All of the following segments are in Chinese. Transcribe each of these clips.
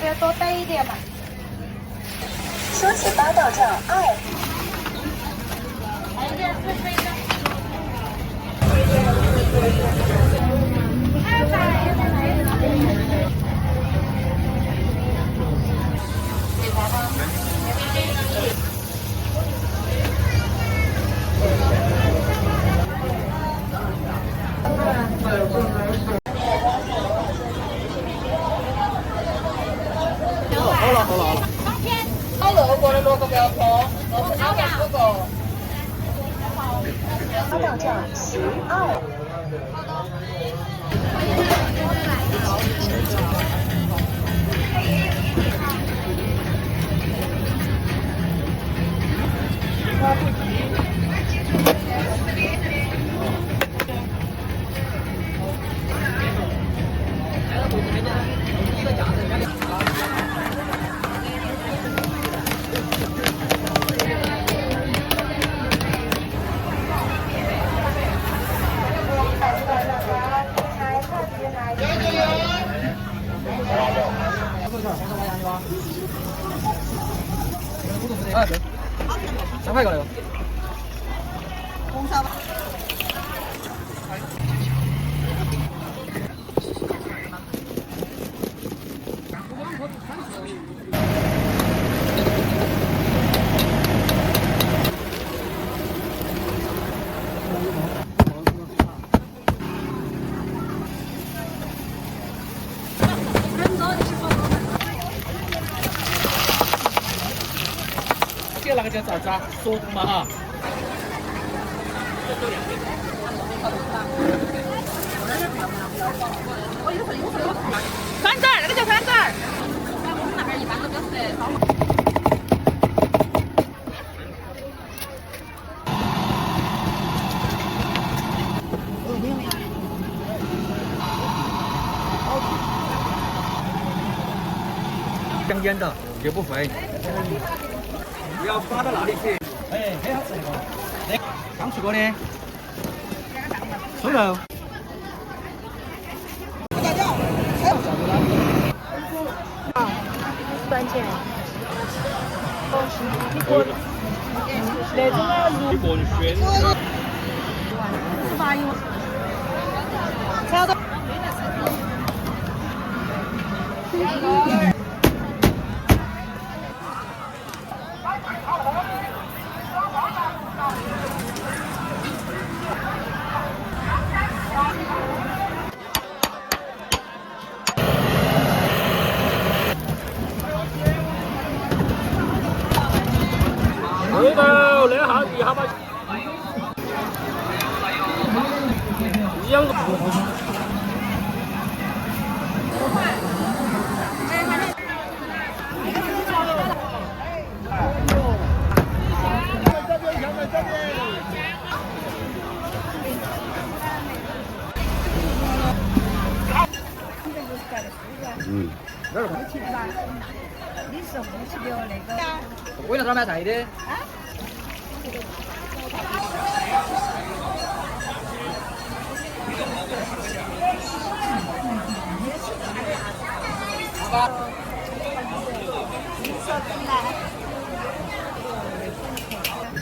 要多带一点嘛。说起八道账2。好了，过来6个不要拖，都是2个4个。八道账12。3块过来哟。红烧吧。这那个叫啥子啊？锁骨嘛哈。酸枣，那个叫酸枣。我们那边一般都表示烧烤。香烟的绝不肥，不要扒到哪里去。哎，很好吃那个，那刚出锅的，瘦肉。关键。那种啊，一个宣。18元。差不多。对头，那下一下把一样的。嗯，哪儿看？你是红旗的那个？为了哪儿买菜的？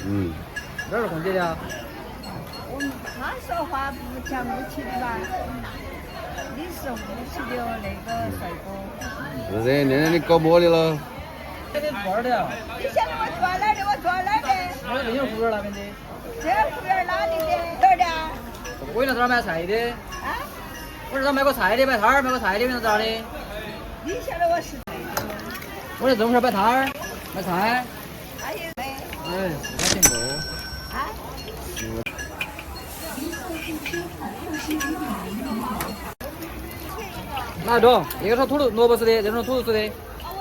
嗯，哪儿是红姐的啊？他说话不讲雾气的吧？你是雾气的那个帅哥。是的，那你搞么的了？这里坐哪儿的啊？你晓得我坐哪儿的？我坐哪儿的？那个服务员那边的。这服务员哪里的？哪儿的？为了这儿买菜的。啊？我这儿卖个菜的，摆摊儿卖个菜的，为了这儿的。你晓得我是？我在中间摆摊儿卖菜。还有没？哎，4块钱个。啊？哪种？一个是土萝卜丝的，这种土豆丝的。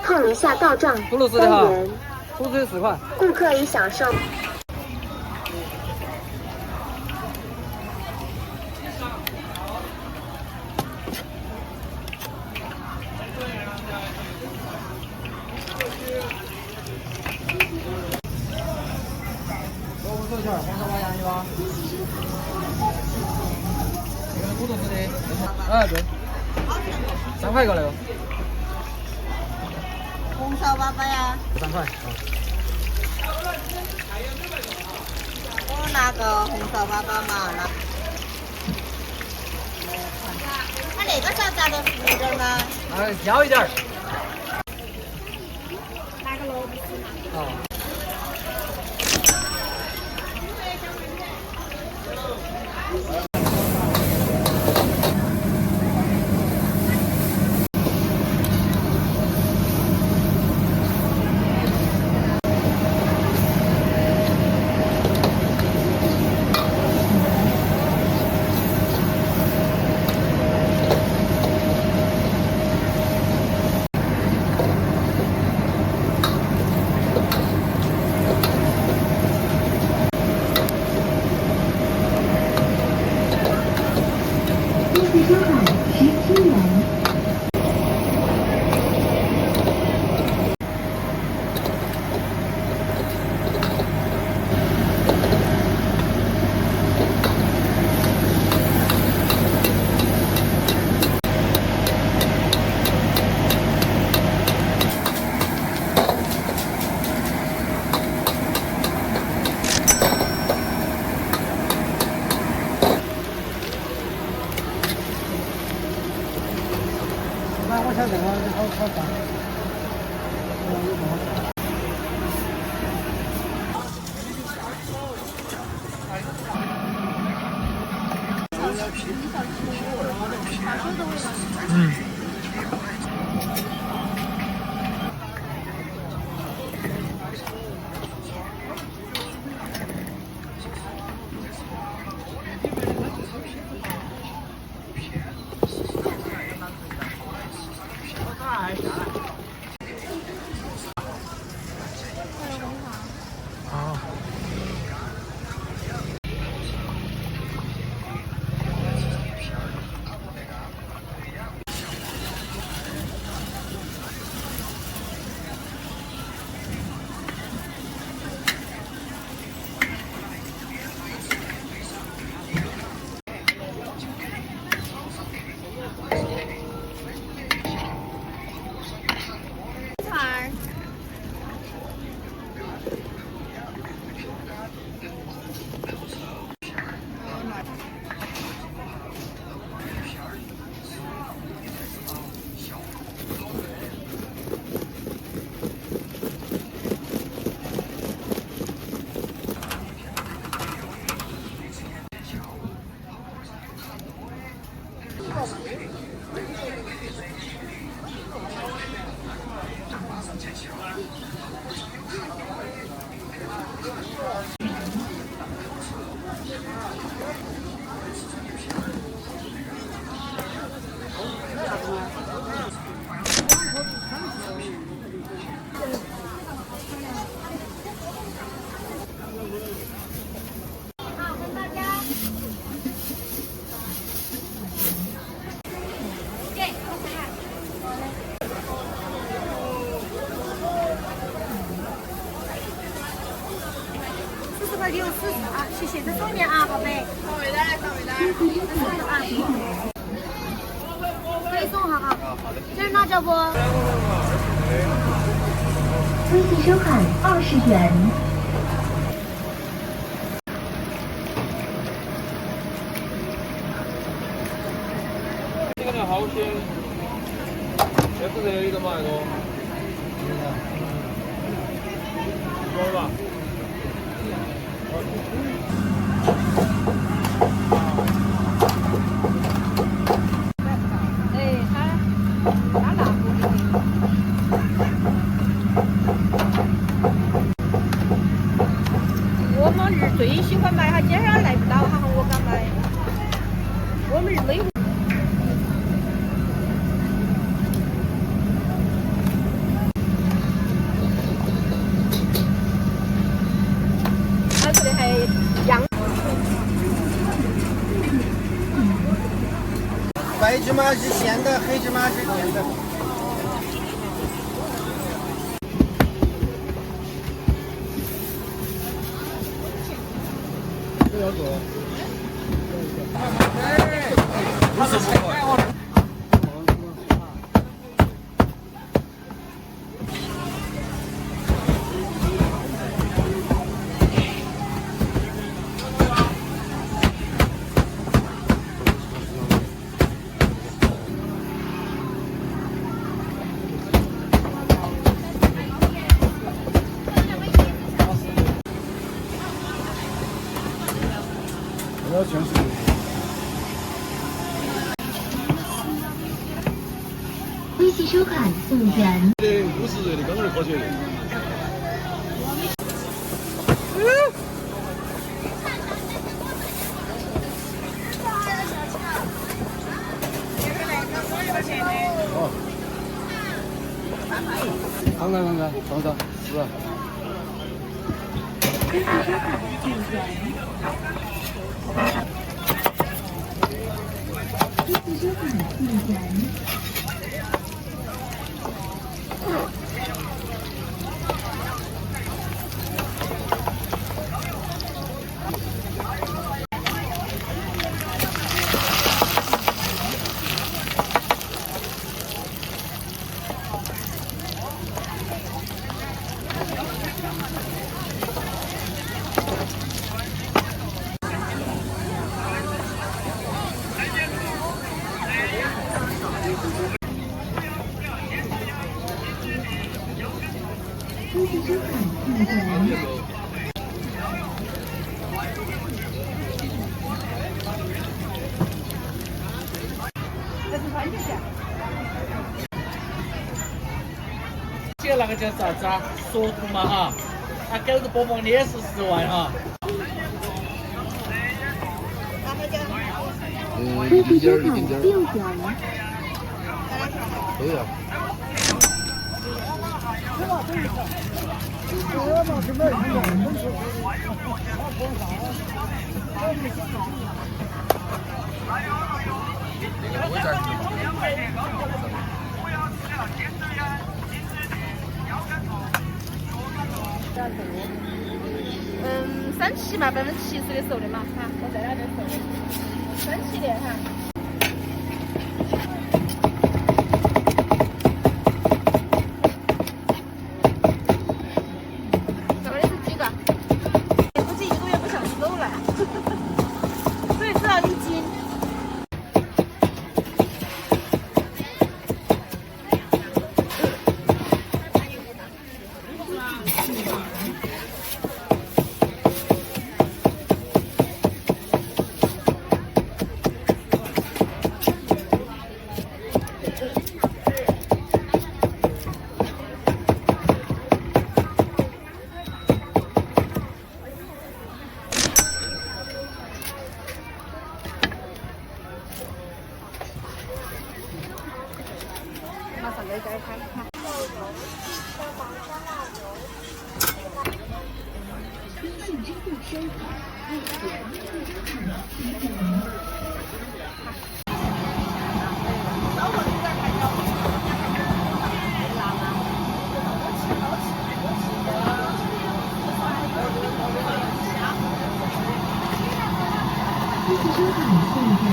碰一下到账土豆丝的哈3元，土豆丝4块。顾客已享受。我说一下，黄烧花鸭吧。这个土豆丝的。哎，对。3块一个那个。烧粑粑呀3块。我拿个红烧粑粑嘛，那个小夹的福点吗？挑一点儿。拿个萝卜丝嘛。哦。我想这个好大。谢谢，这送你啊，宝贝。放回来，放回来。送的啊。可以送哈哈。好的。这是辣椒不？微信收款20元。这个好鲜，这不是有一个嘛那个？有吧？我们是最喜欢买，他今天来不到，哈，我敢买。我们是没。他这里还羊。白芝麻是咸的，黑芝麻是甜的。这要走。他是菜我。要全是。微信收看5元。对，50热的刚刚科学的。哦。看看看看，尝尝，是吧？微信收看5元。微信收看5元。微信收看5元。这个那个叫啥子啊？索图嘛哈，啊狗子播放的也是10万哈。微信收看6元。都要。3期嘛，70%的瘦的嘛，哈，我在那边瘦的，3期的哈。这个是几个？估计1个月不想瘦了，所以只要1斤。马上给开看。微信支付收款2元，2元。微信收款5元。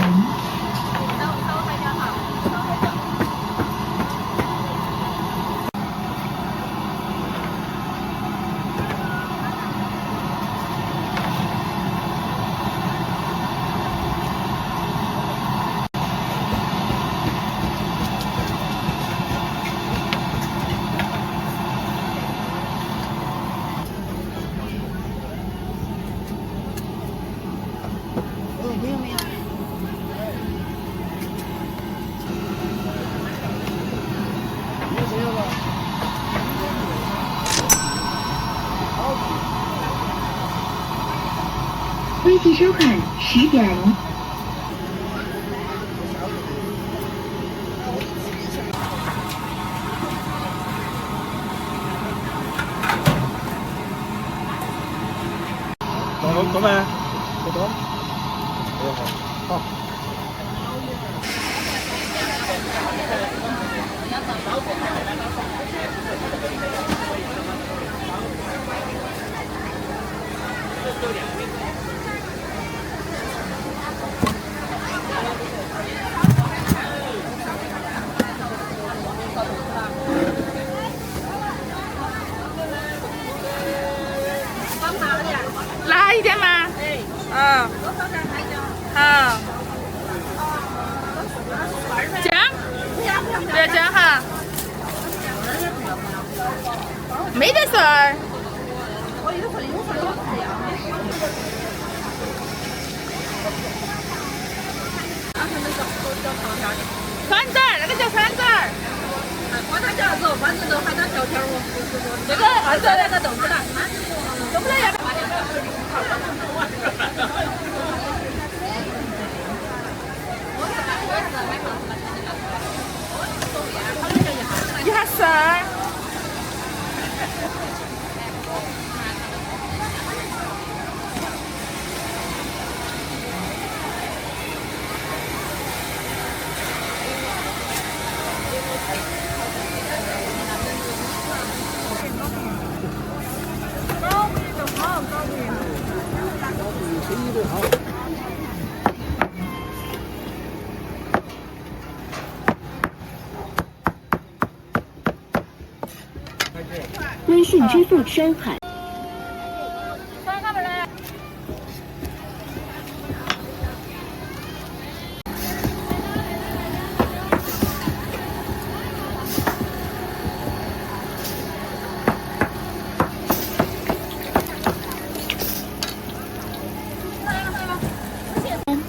微信收款10元。懂没？不懂。好。好。辣一点吗？好。姜？不要姜哈。没得事儿。川字儿，那个叫川字儿。管它叫做，反正都喊它条条哦。这个二十2个豆子了，都不知道要干嘛。一下丝儿。微信支付收款。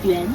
元。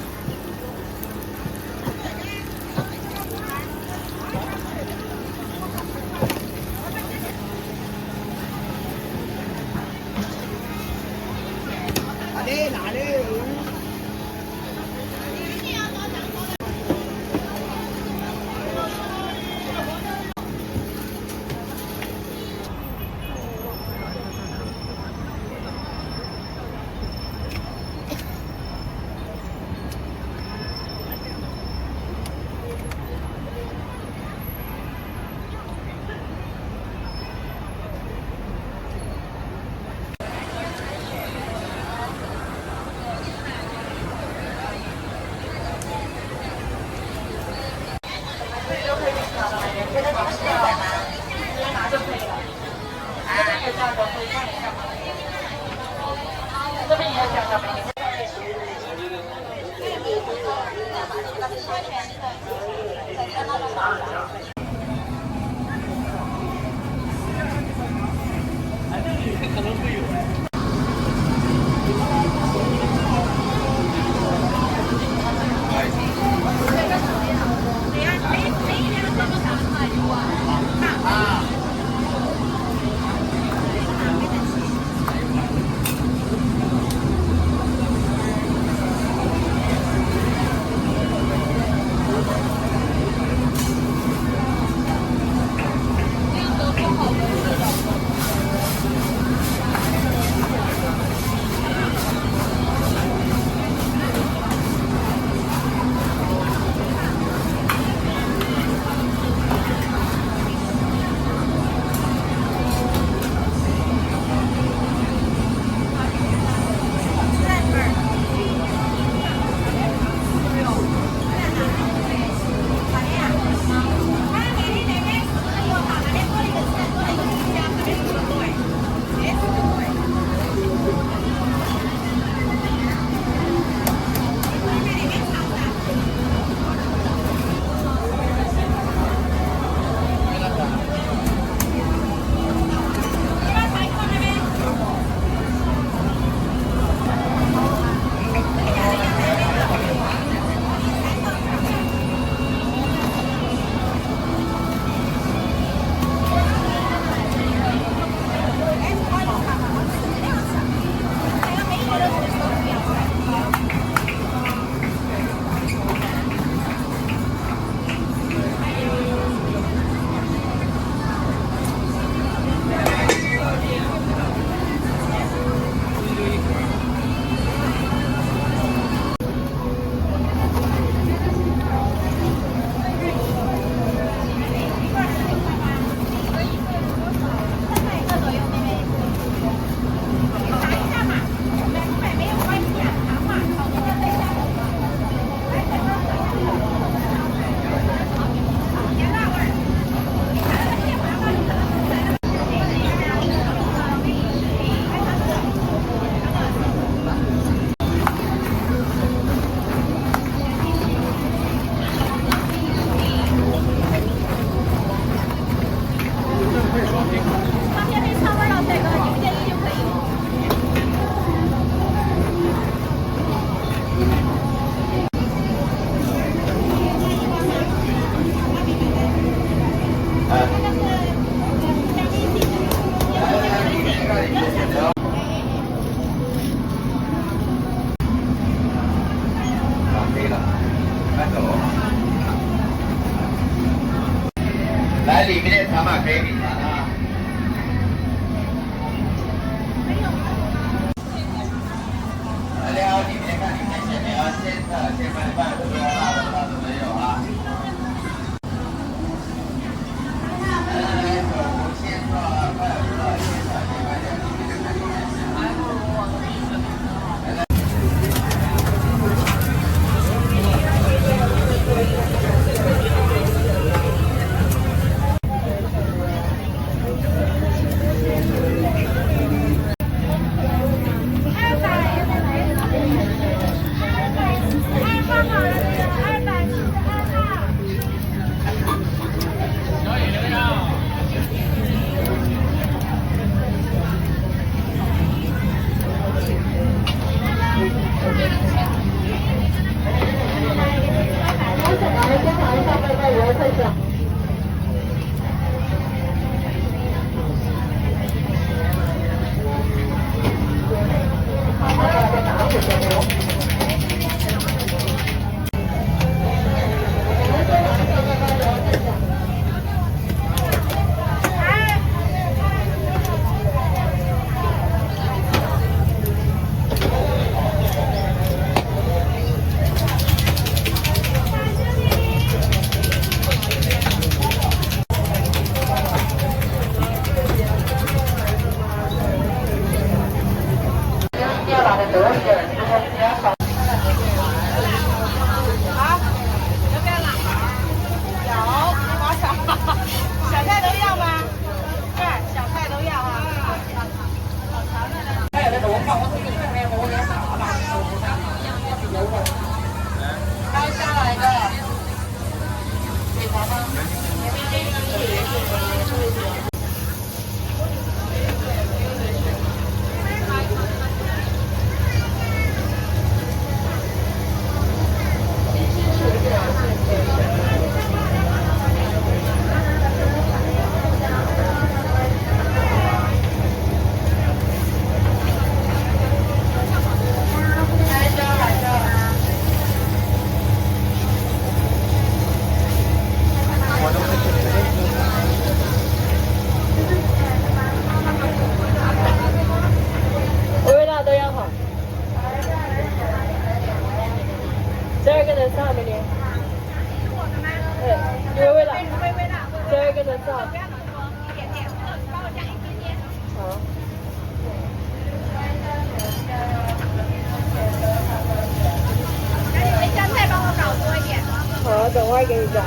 我给你讲。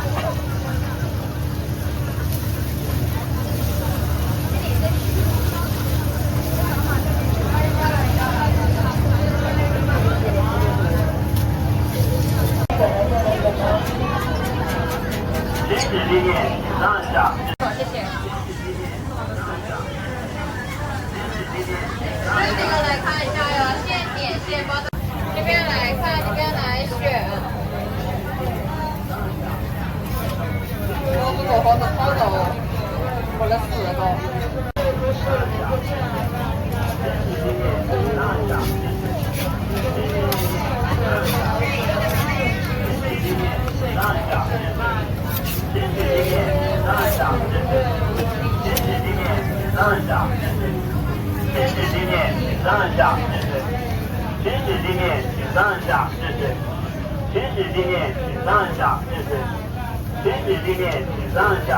行驶地面，请让一下。谢谢。这个来看一下哟，现点现包的。这边来看，这边来选。我不好的好的，我了4个。让一下。行驶地面，让一下。行驶地面，让一下。行驶地面，请让一下，行驶地面，请让一下，行驶地面，请让一下，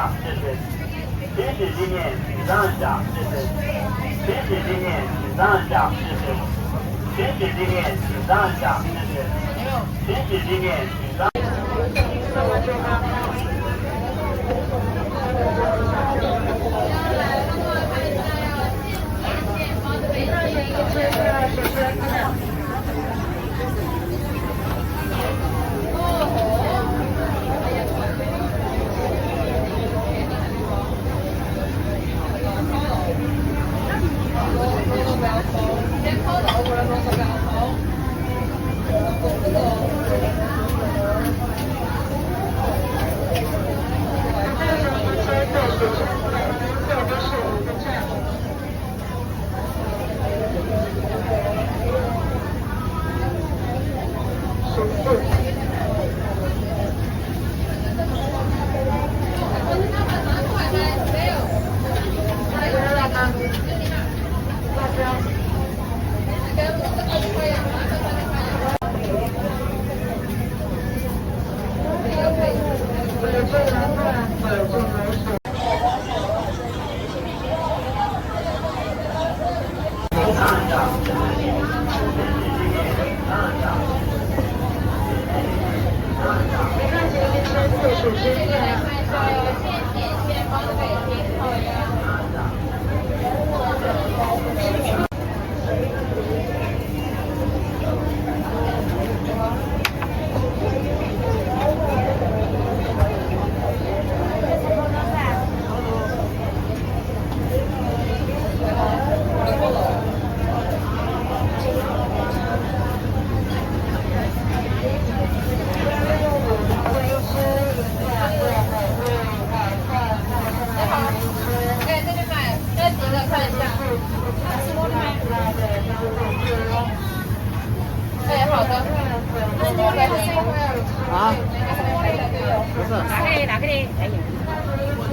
行驶地面，请让一下，行驶地面，请让一下，行驶地面，请让一下，行驶地面，请让一下，行驶地面，请让。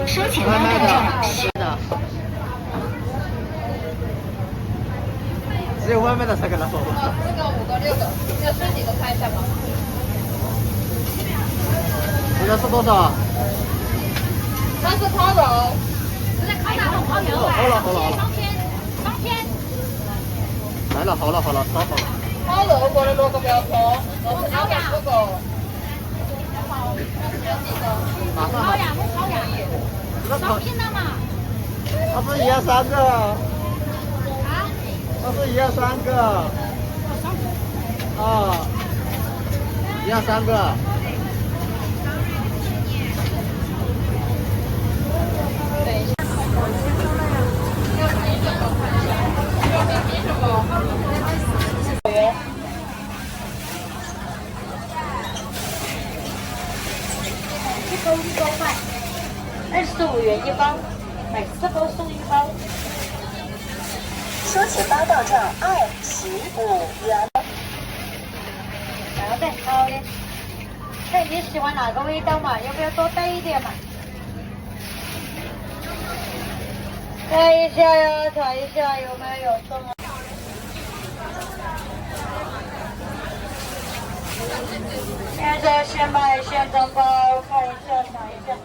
收钱包到账。是的。只有外卖的才给他说。4个、5个、6个，要吃几个看一下吗？这个是多少？它是烤肉。好了。来了，好了，烧好了。烤肉过来6个不要错，都是250个。马上。烤呀，烧拼的嘛。它是1样3个。啊？它是1样3个。啊，1样3个。1个1块，25元一包，买4包送1包。收钱包到账25元。好的，好的。看你喜欢哪个味道嘛，要不要多带一点嘛？看一下呀，查一下有没有送啊？现在先买现装包，看一下，查一下。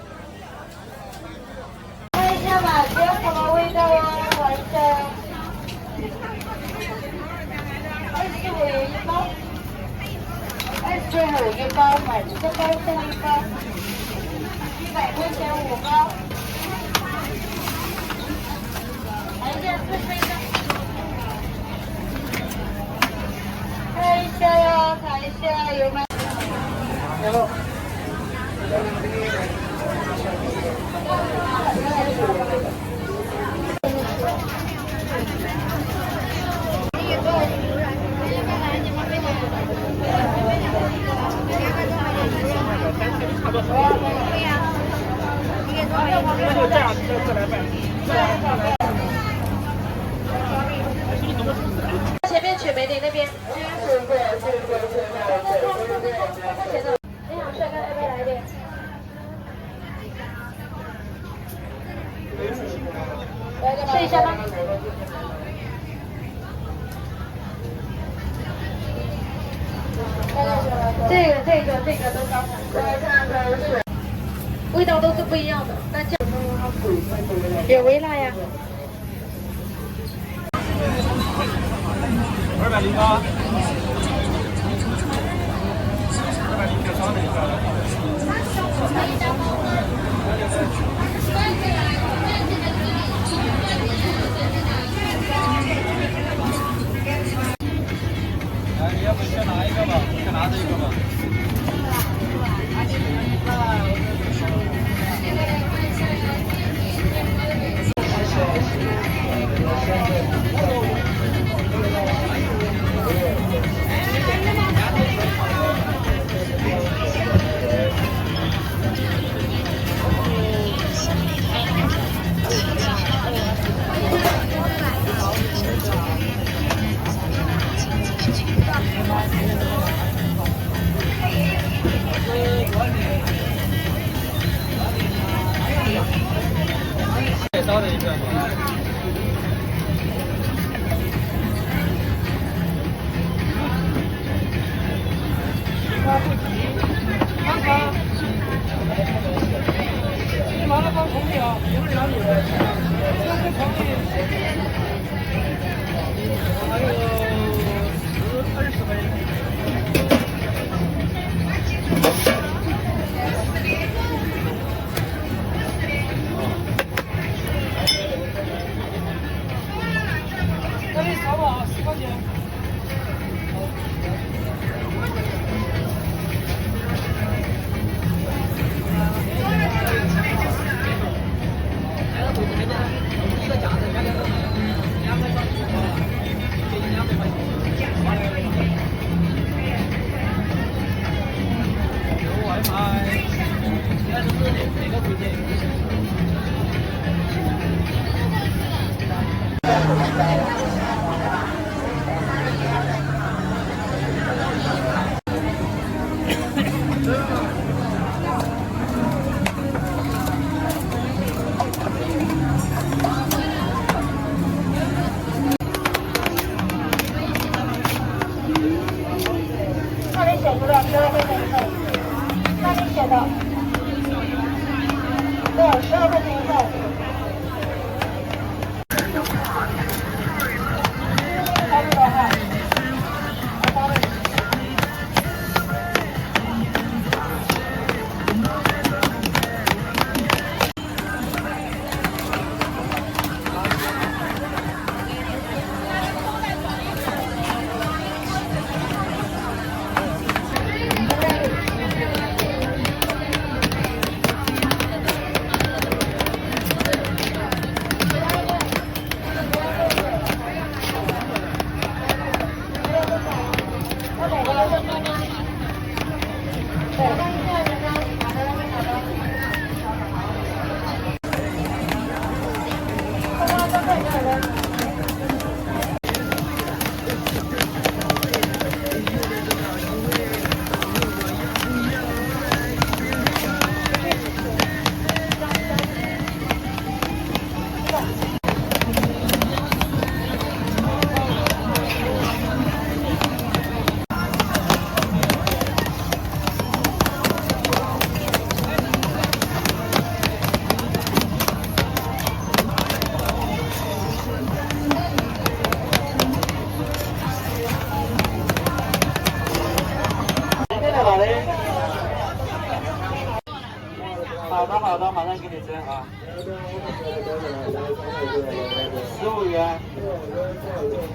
看一下嘛，这什么味道啊？查一下。25元一包，25 1包，买1个包送1包，100块钱5包。来一下，再吹一个。看一下呀，看一下有没有。前面雪梅林那边。你好，帅哥，要不要来一点？试一下吗？这个都高产，味道都是不一样的，但酱有微辣呀。208。209双的一个。来，你要不先拿一个吧，先拿这一个吧。烧的一个。你拿了包空的啊？有哪里？这空的。还有20杯。这里烧吧，10块钱。一个夹子200多，200块钱，给你200块钱。有外卖，应该是这个推荐。那里写出来12块钱一份，那里写的，对，12块钱一份。针啊，15元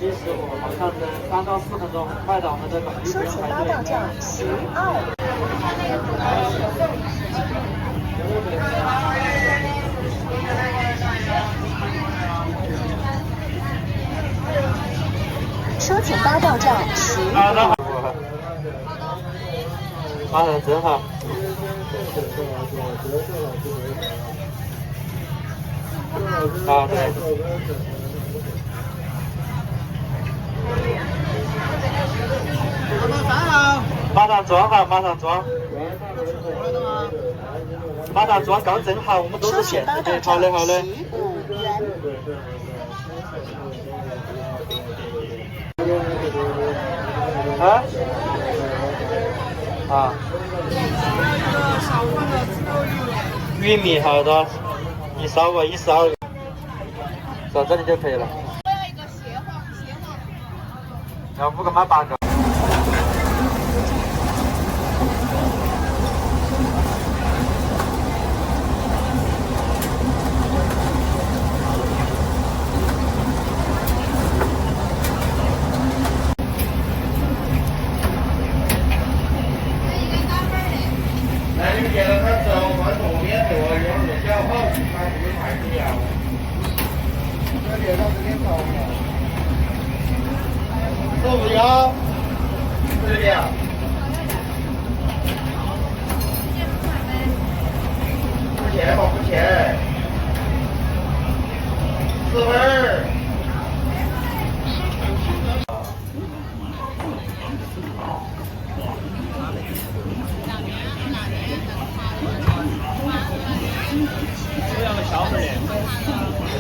，15好像是3到4分钟，快到我们这个说起八道酱12。说起八道酱10。好的，马上蒸哈。好的。马上装哈，马上装。马上装，刚蒸好，我们都是现制的。好的，好的。15元。啊？啊。玉米好的，一勺吧，12元，到这里就可以了。我要一个蟹黄，要5个买8个。15元，这里啊。不钱吧，不钱。4份。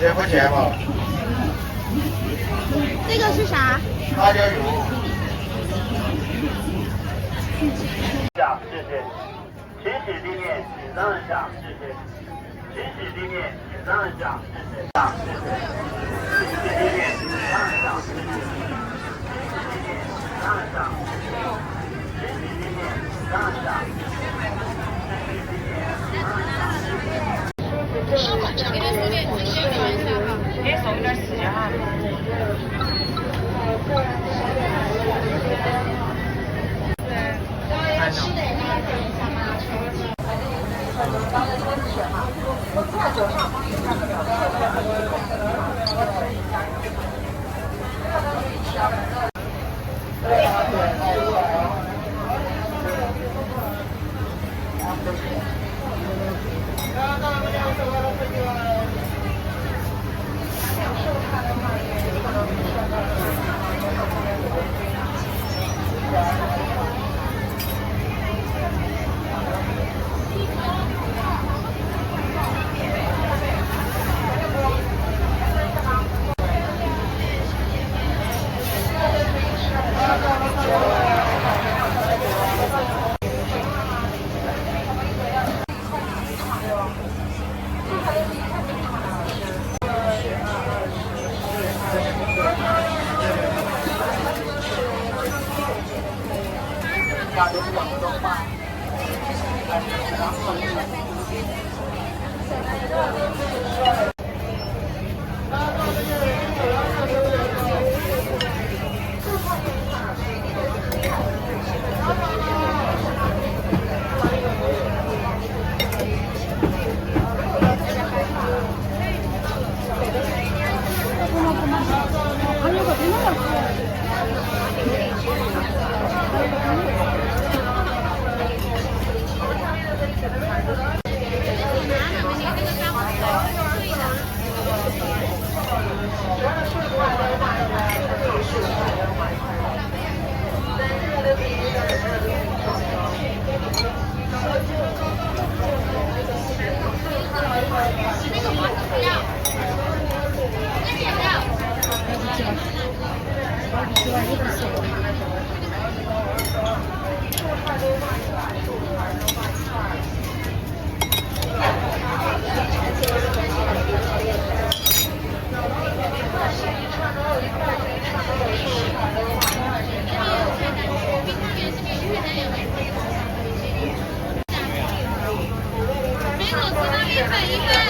2块钱吧。这个是啥？辣椒油。下，谢谢。请洗地面，请上下，谢谢。请洗地面，请上下，谢谢。下，谢谢。请洗地面，请上下，谢谢。请洗地面，请上下。收款这边4点，直接转一下哈。给送点时间哈。没有，意大利粉1份。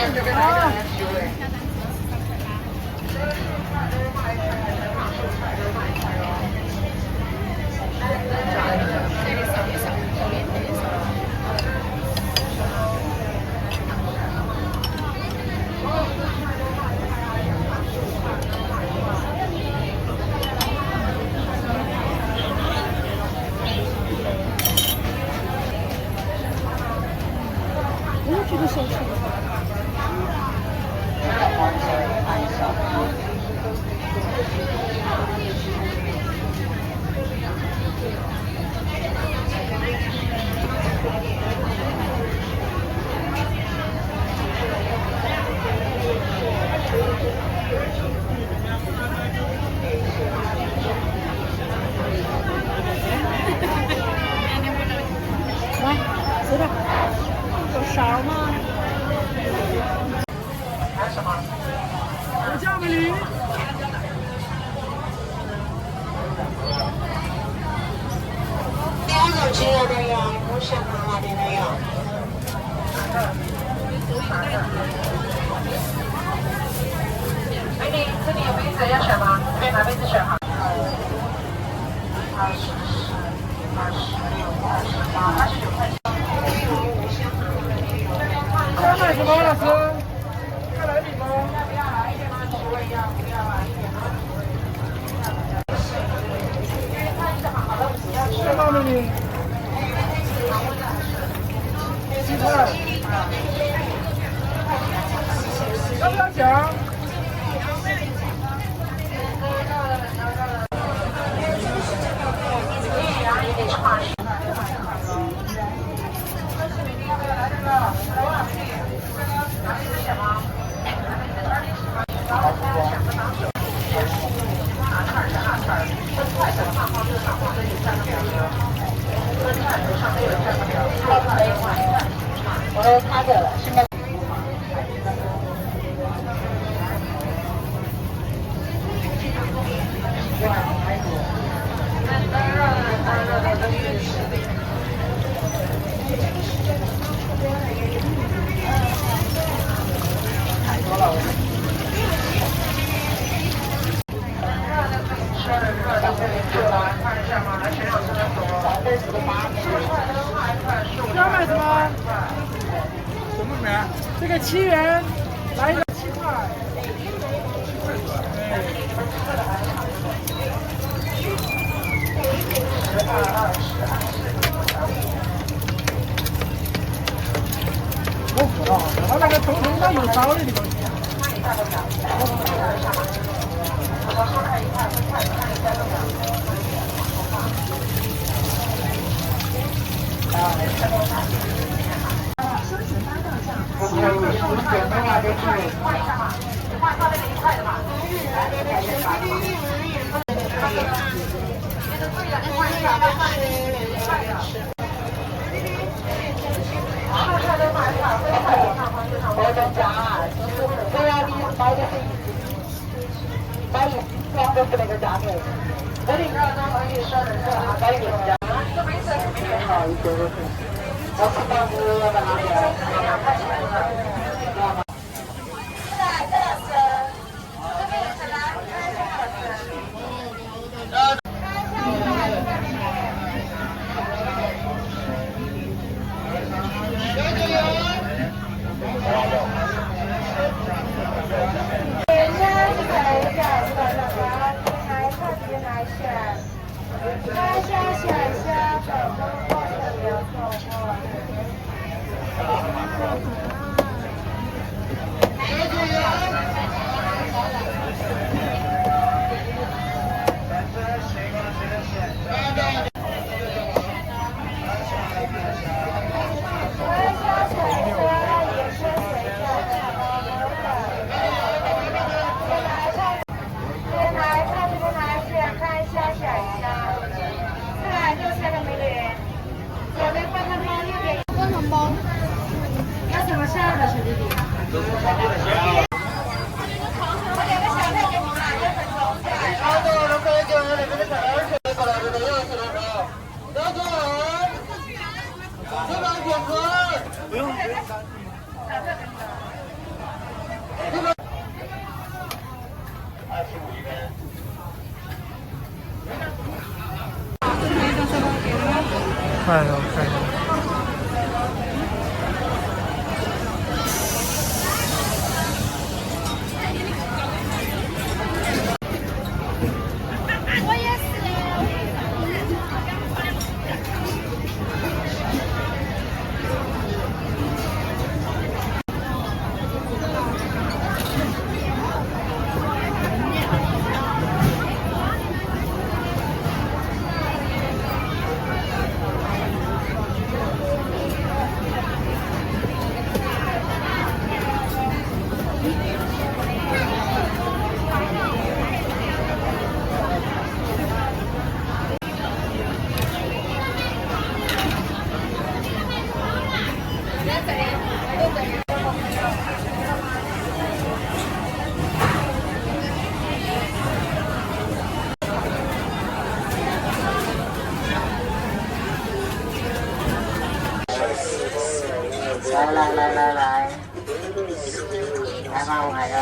两种鸡肉都有，不是麻辣的都有。美女，这里有杯子要选吗？可以拿杯子选哈。29块。要买什么，老师？要来饼吗？吃到了你。鸡块。要不要夹？我都擦着了，现在。要买什么？什么面？这个7元，来一个7块。我服了，他那个通通到有烧的地方。25元。看一下，看一下。来，开放五海乐，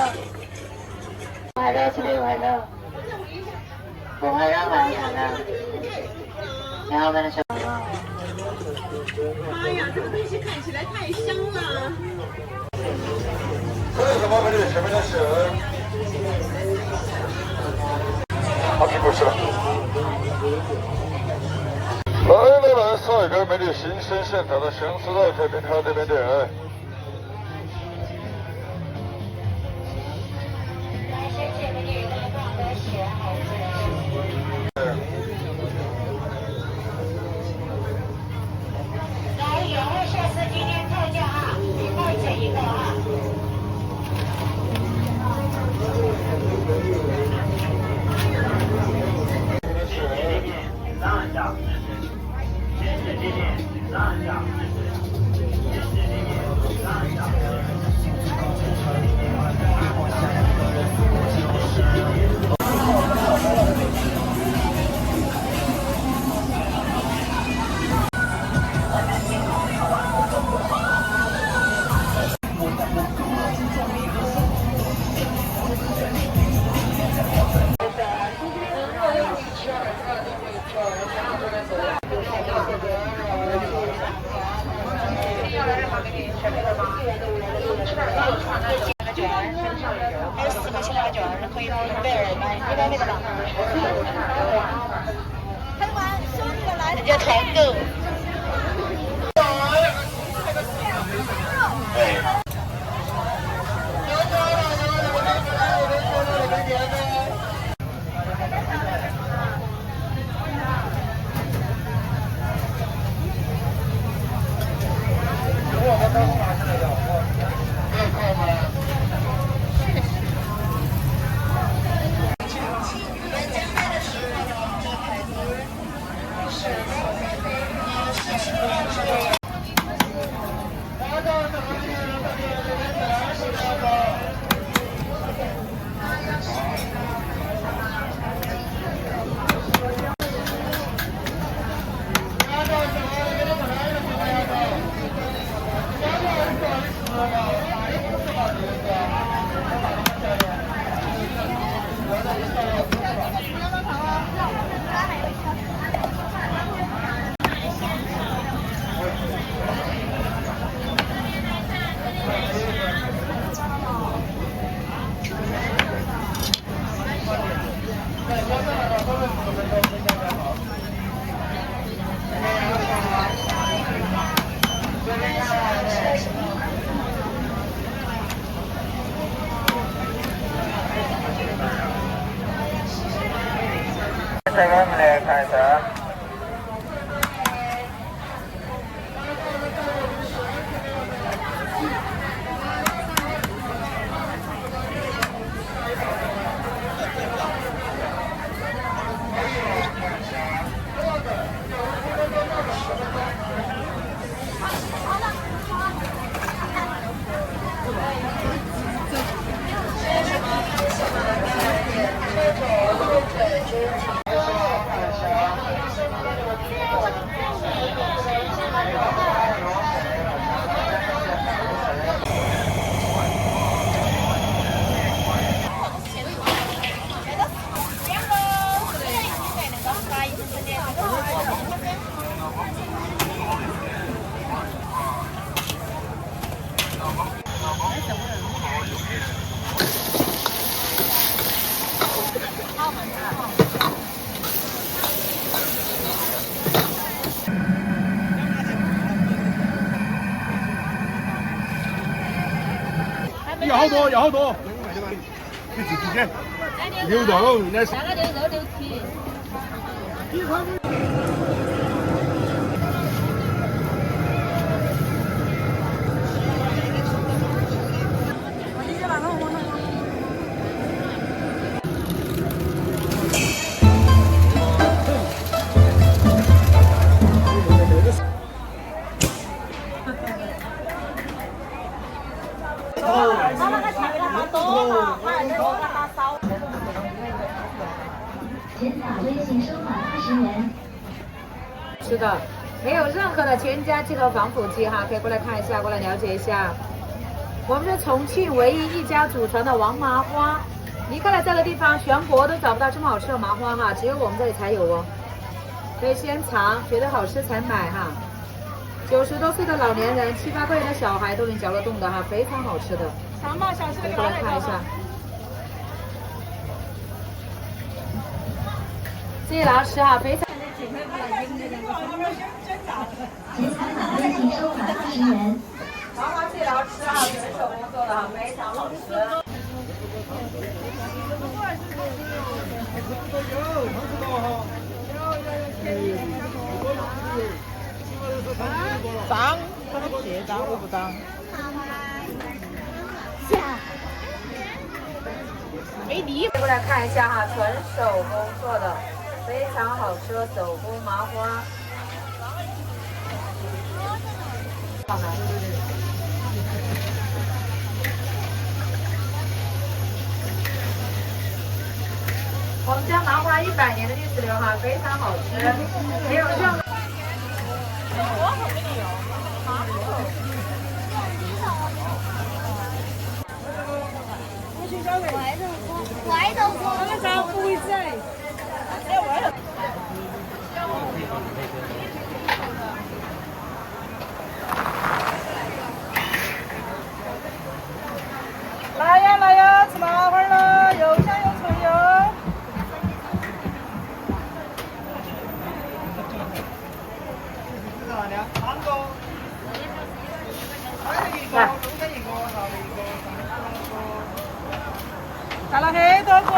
五海乐，这里五海乐，五海乐晚上的，然后我们的小朋友。妈呀，这个东西看起来太香了。为什么这里前面的是？好，苹果吃了。来，上一个美丽新生现场的相思肉这边看这边点。来，谢谢美女大胖的喜欢孩子。来，原味寿司今天特价啊，1块钱一个啊。上下，先是地面上下，先是地面上下。还有4个青蛙卷儿，可以贝尔买1般那个档。人家团购。这个我们来看一下。好多，要好多。你自己捡。牛肉那是。那个牛蹄。减法微信收款20元。是的，没有任何的添加剂和防腐剂哈，可以过来看一下，过来了解一下。我们是重庆唯一一家祖传的王麻花，离开了这个地方，全国都找不到这么好吃的麻花哈，只有我们这里才有哦。所以先尝，觉得好吃才买哈。90多岁的老年人，7、8个月的小孩都能嚼得动的哈，非常好吃的。可以过来看一下。谢谢老师哈，非常。减法微信收款20元。麻花谢老师哈，纯手工做的哈，非常好吃。脏，他们鞋脏我不脏。没理。过来看一下哈，纯手工做的，非常好吃的手工麻花。好难。我们家麻花100年的历史流哈，非常好吃，没有任何。歪豆腐，那个咋不会在？来呀来呀，吃麻花了，又香又脆哟。来了很多个。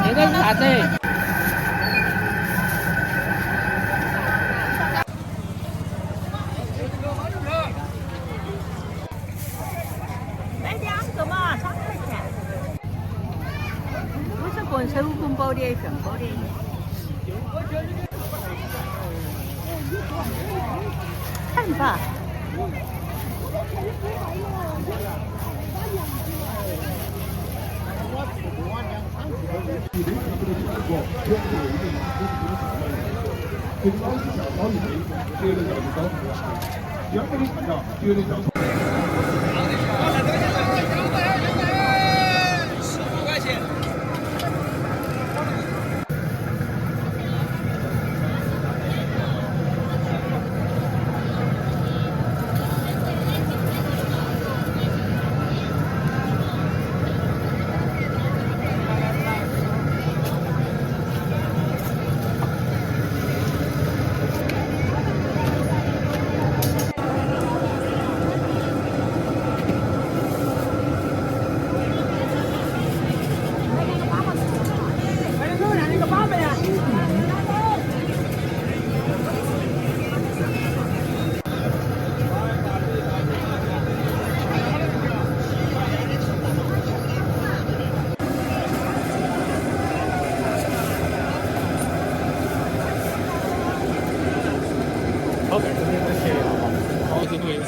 这个是啥子？买2个嘛，3块钱。不是棍手工包的，全包的。看吧。15块钱。好，最后一次。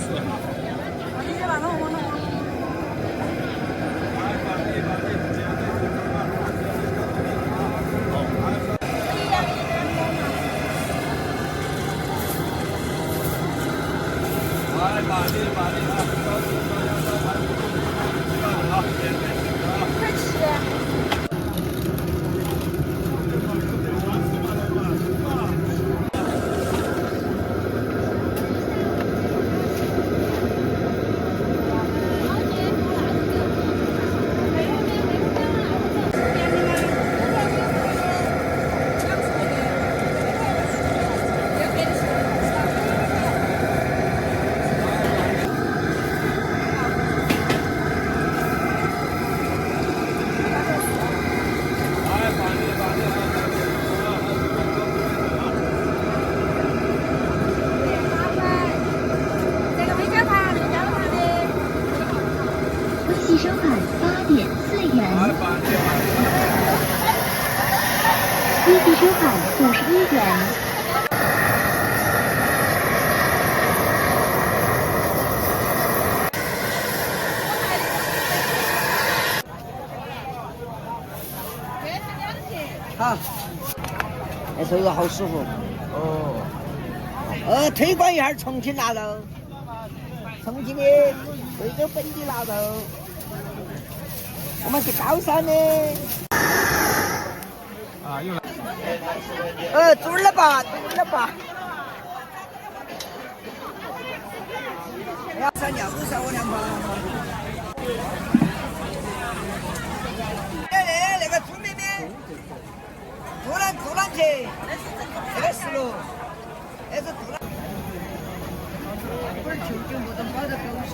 西收款8.4元，预计收款51元。好，哎，这个好舒服。哦。推广一下重庆腊肉，重庆的贵州本地腊肉，我们是高山的。啊，又来。猪了吧，猪了吧。要3两不少我2包。那个猪妹妹，杜兰去，这个是喽，那是杜兰。不是舅舅不都包的狗手。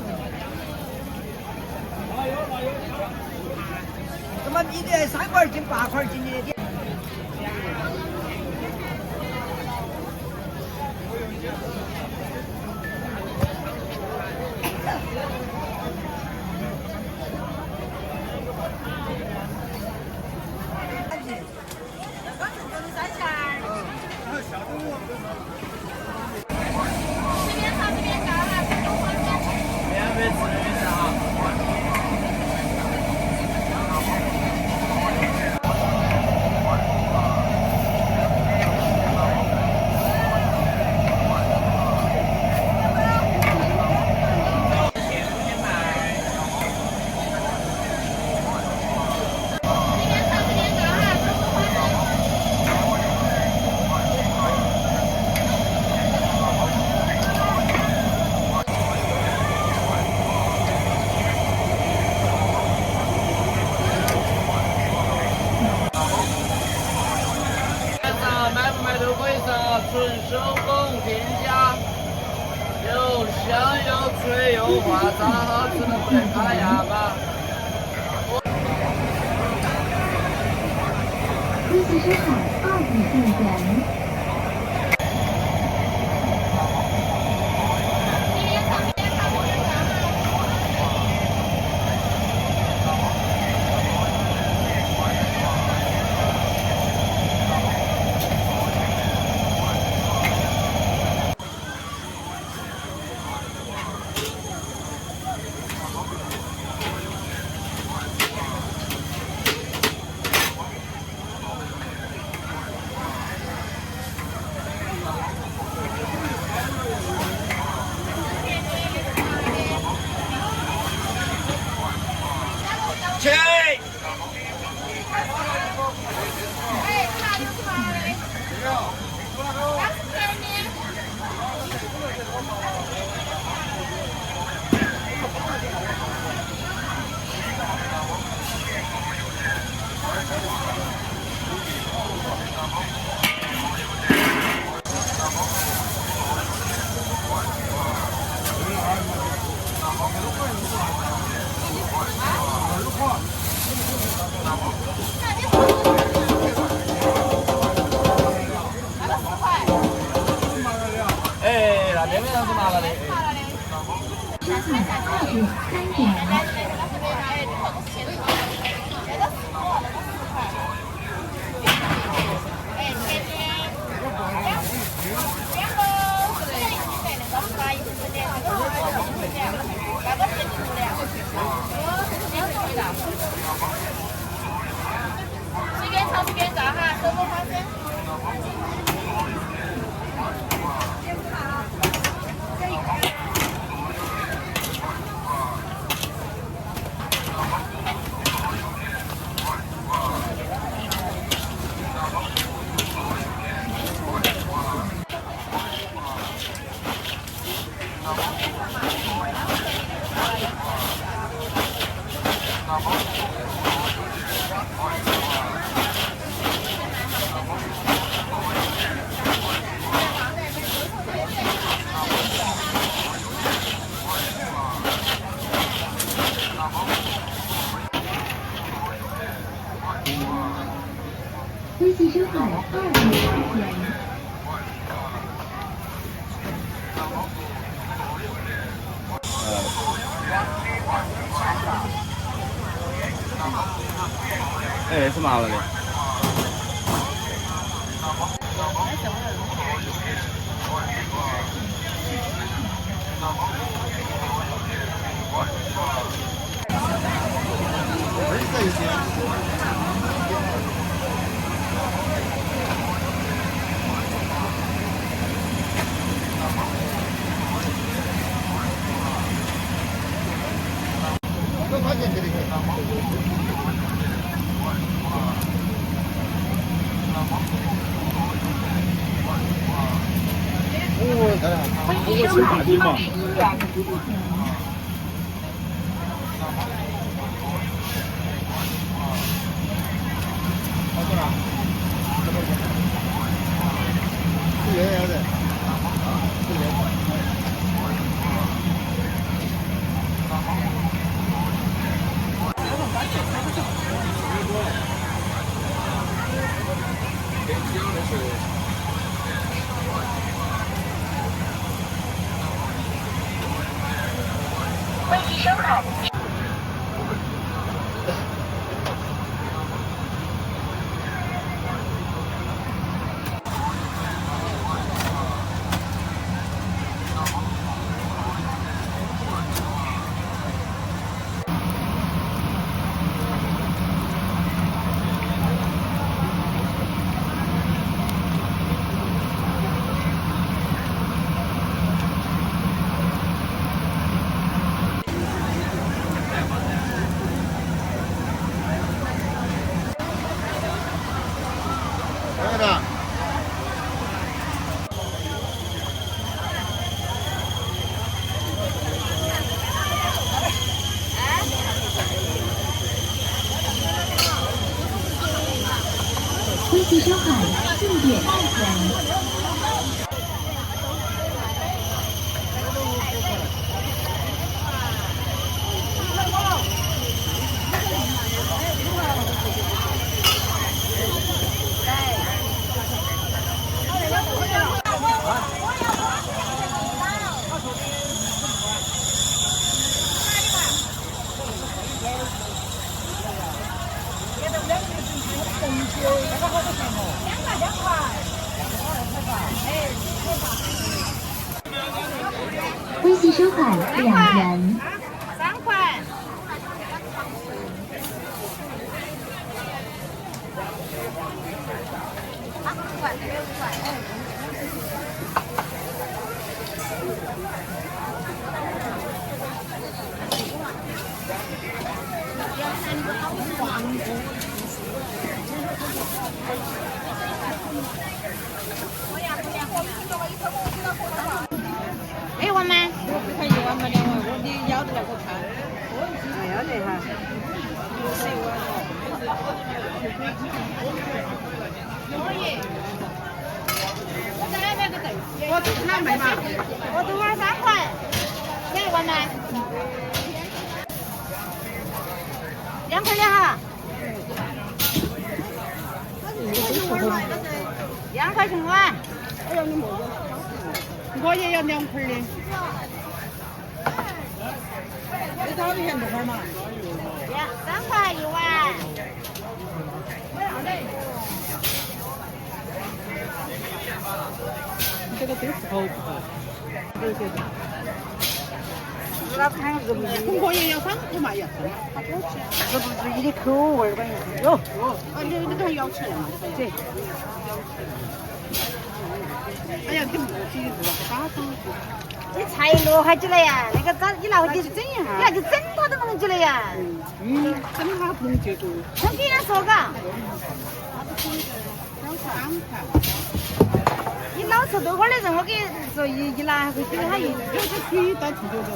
怎么你的3块斤、8块斤的？纯手工店家，又香又脆又滑，咋好吃的不得卡牙吧？微信深海奥体店园。去。哎，那边上是麻辣的。深海奥体3点。这边炒这边炸哈，手工花生。微信深海2点。哎，是麻辣的。微信深海2点。微信深海。微信深海4点2元。收款2元。 3块。哎，我们我看1万块2万，你要得来我看。要得哈。我这是哪卖嘛？我多少3块？这1万买。2块2哈。2块钱碗。我也要2块的。你找的钱多少嘛3块1碗。这个真是好贵。那看是不是？红火也要3块嘛要。是不是你的口味吧？哟，啊，你看要钱嘛？对。哎呀，你莫去打赏。你才6块几了呀？那个咋你拿回去整一下？你拿去整它都不能整了呀？整它不能接受。他给人说嘎。 3块。你老吃多块的人，我给说一拿回去他一。有些可以到处走走。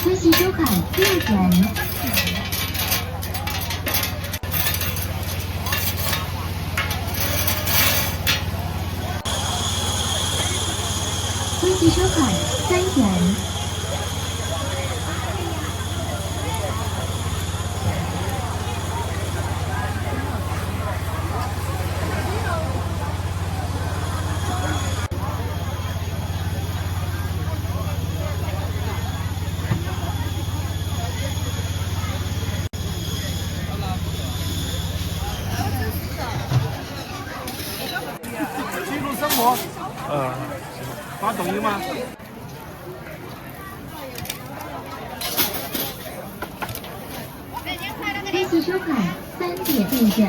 分期收款6元。分期收款3元。记录生活。发抖音吗？分期收款3.1元。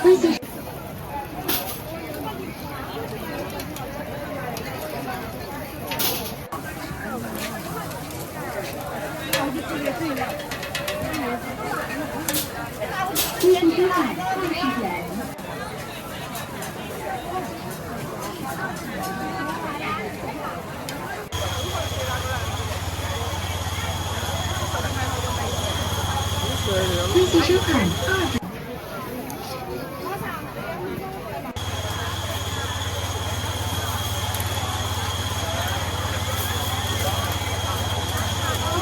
分期。 分期收款20元。分期收款20。分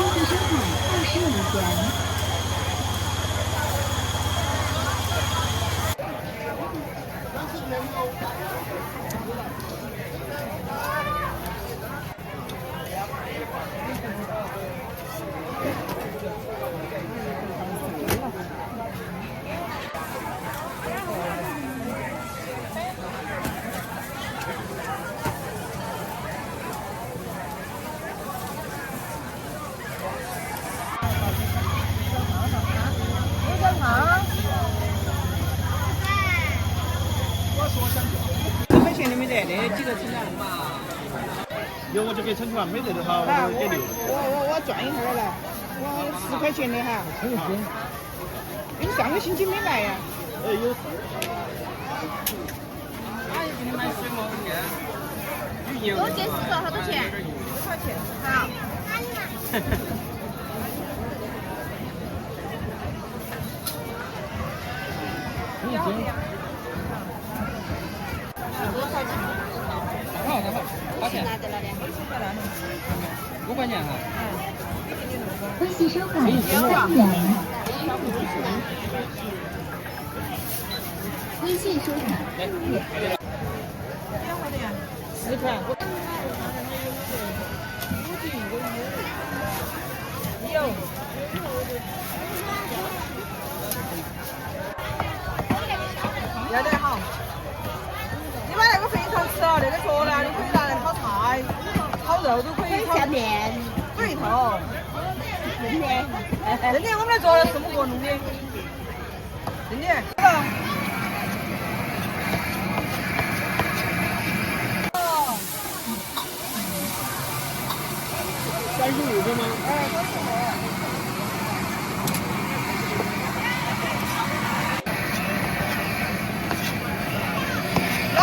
期收款25元。 10块钱的没得，那几个称了。有我就给称出来，没得的话啊，我给留。我转一下儿来，我10块钱的哈。你上个星期没来呀？有。你买水馍面，鱼油。我这4个好多钱？5块钱。好。多少钱？拿在那里。5块钱哈。微信收款3元。微信收款。10块。要得好。你把那个肥肠吃了，那个脚呢，你可以拿来炒菜、炒肉都可以。下面。对头。真的。真的，我们来做的是么个弄的？真的。35个吗？来，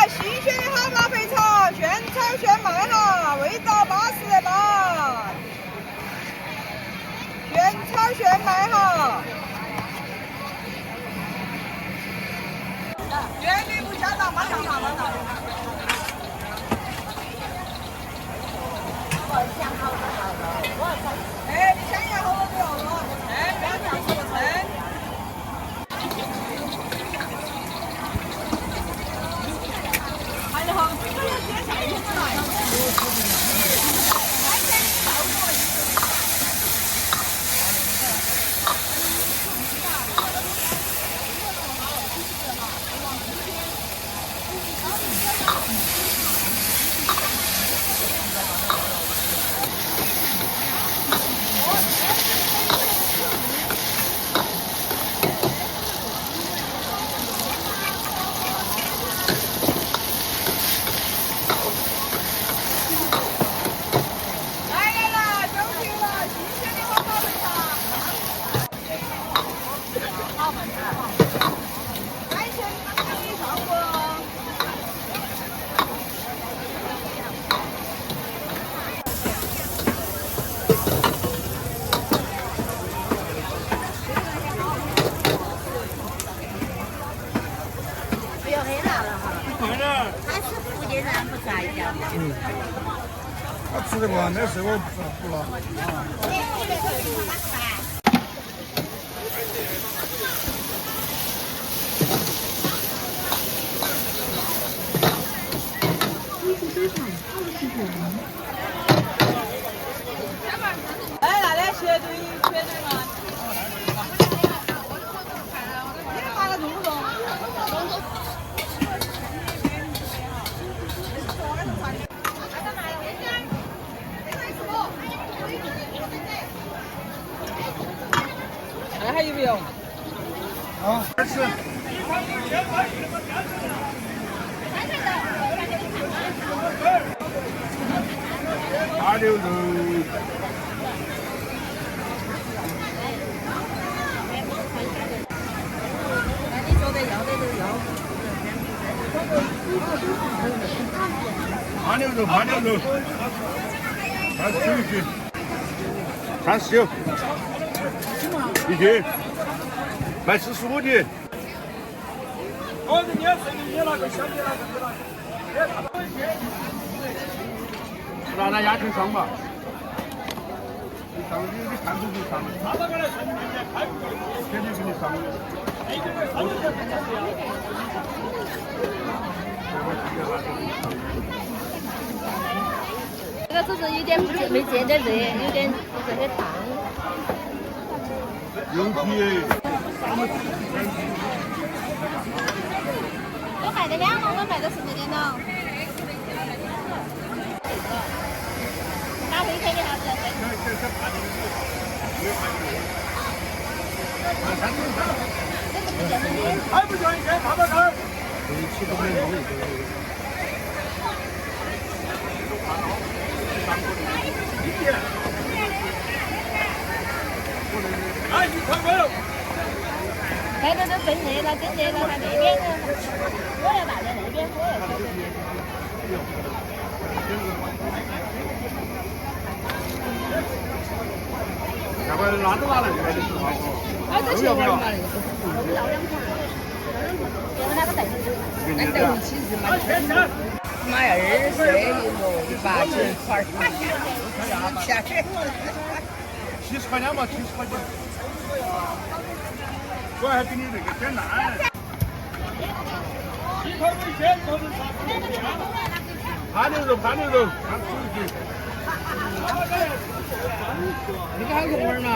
新鲜的哈麻肥肠，现炒现卖哈，味道巴适得板，现炒现卖哈，原力不加大，马上哈，马上。哎，你想要好多就好了，哎，不要这样说不成。哎呀，好，今天下雨不来。他吃得惯，那时候不拿。微信收款29元。哎，那点切对嘛？你拿了重不重？还有没有？好，再吃。大牛肉。你说的要的都要。八牛肉，30斤，36，一斤，卖45斤。哦，你要吃你那个小的那个。拿那鸭腿上吧。你上去你看出去上。他那个来称肯定给你上。这个只是有点没见得热，有点不是很烫。用皮。我卖的2毛，我卖的是这点了。拿回去给他子。还不愿意先泡到这儿。哎，1块5。看到都真热了，真热了，他那边我要摆在那边，我要收的。要不然拿都拿来，这个就是好。都要不要？要2盘，要哪个带？那带不起是吗？妈呀，20一箩，18块钱。 70块钱嘛，70块钱。我还比你那个简单。1块5千，都是差不多。盘牛肉，盘牛肉，看出去。你给好用会儿嘛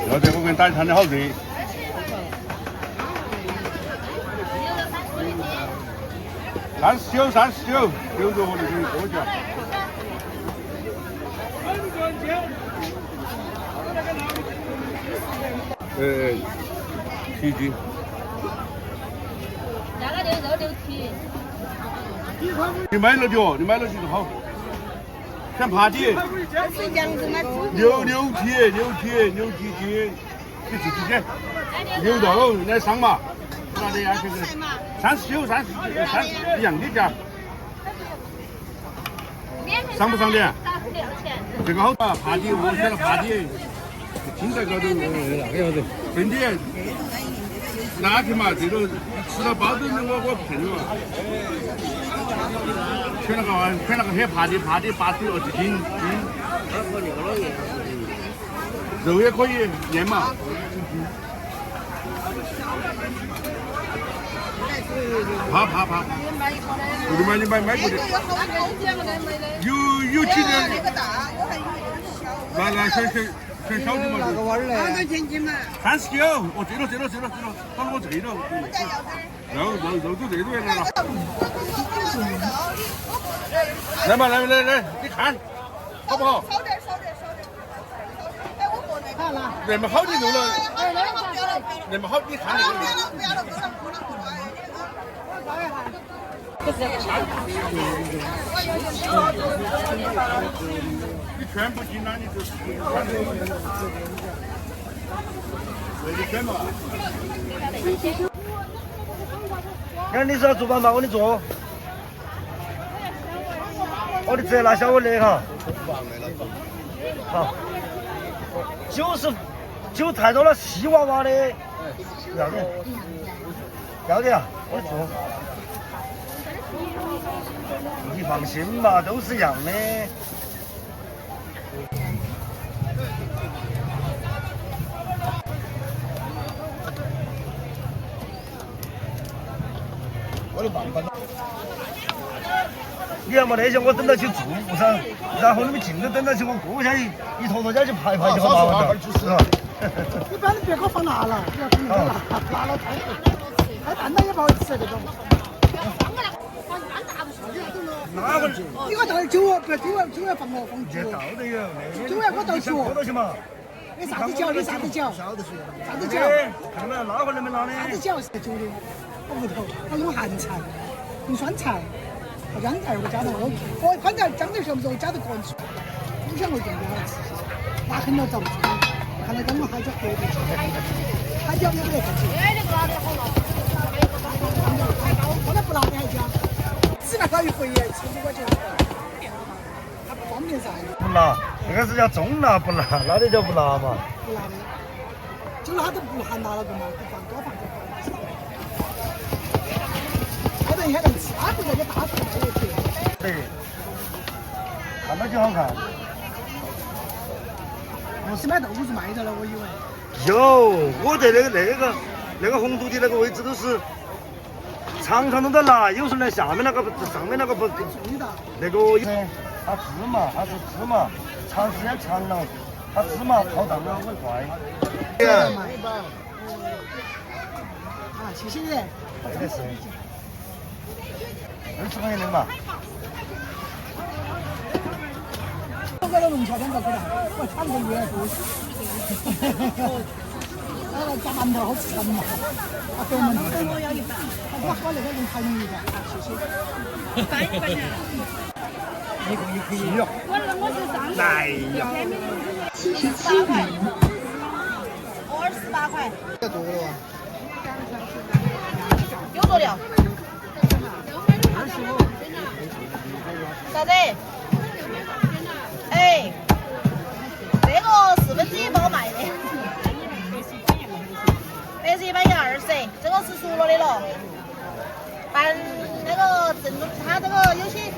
要得，我给你打一摊的好热。39，牛肉我就给你多讲。皮筋。那个牛肉牛蹄。你买了的哦，你买了就是好。看扒底。牛蹄筋，你自己选。牛肉来上嘛，拿点下去给39一样的价。上不上的？这个好啊，扒底我选了扒底，青菜高头真的，拿去嘛，这个吃了包子我不骗你嘛。选那个黑扒底82斤，肉也可以腌嘛。爬，你买过的。有几两？来选小的嘛。多少钱嘛？39，哦，对了，放到我这里了。肉都这多来了。来嘛，来，你看，好不好？那么好的肉了，那么好，你看那个。不要了。你全部进了，你就那就选嘛。那你是要做饭吗？我给你做。我的这拿小碗的哈。好。酒太多了，细娃娃的。要的呀，我做。你放心吧，都是一样的。我的棒棒。你要没那些，我等到去做噻，然后你们进都等到去，我过下一坨家去排就好麻烦了，是吧？一般别给我放辣了，不要放辣了太淡了也不好吃这种。哪个？你给我倒点酒不要酒要放酒。倒都有，酒要给我倒酒。喝到去嘛？你啥子酒？啥子酒？看到拉回来没拉的？啥子酒是酒的？我屋头我用咸菜，用酸菜。姜菜我加的，我反正姜头晓不晓得我加的个人醋，你想我更不好吃，辣很了着急。看来刚刚海椒喝的，海椒也不得放起。哎，那个辣的好辣。后来不辣的海椒，吃那个一回吃我就，它不方便噻。不辣，这个是叫中辣不辣，那的叫不辣嘛。不辣的，就辣都不含辣了个嘛，多放就好。我等一下能吃，他不在这大厨这一片。对，看到就好看。不是买豆腐是卖着了，我以为。有，我在那个红土地那个位置都是常常都在拿，有时候呢下面那个上面那个不那个它芝麻，它是芝麻，长时间长了，它芝麻泡烫了会坏。啊，谢谢你。对的是。20块钱的嘛。我给了龙桥2个来，我抢个月多。炸馒头好吃嘛？啊，给我们我要100。我好那个人排名1个，谢谢。3块钱。一个也可以哟。来呀77元。我28块。太多了。有多了。啥子？哎，这个1/4帮我卖的。这是120，这个是熟了的了。办那个正宗，他这个有些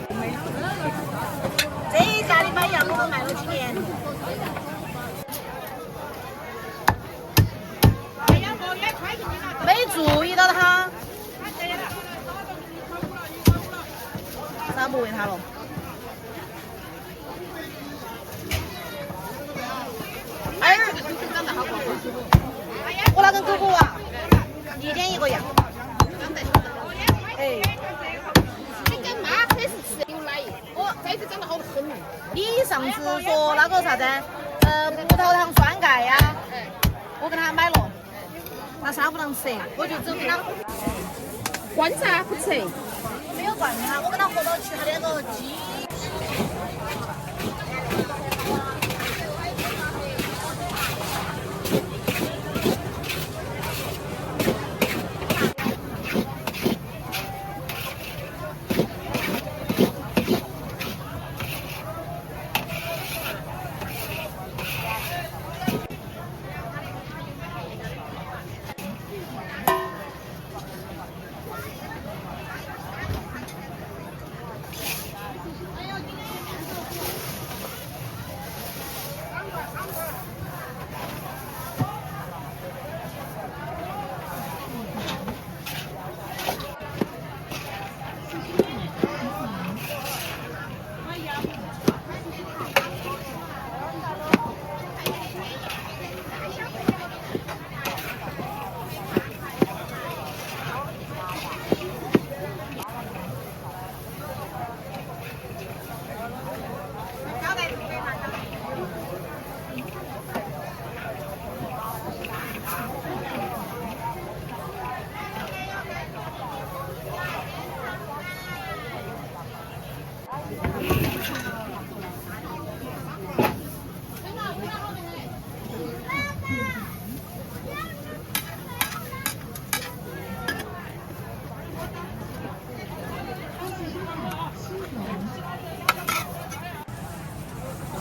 这一家的100样我都卖了几年。没注意到他，咋不喂他了？我那跟狗狗啊，1天1个样。哎，你跟妈可是吃牛奶，我这次长得好狠。你上次说那个啥子，葡萄糖酸钙呀，我给他买了，那啥不能吃，我就只给他关噻，不吃。没有灌他，我跟他喝到其他的那个鸡。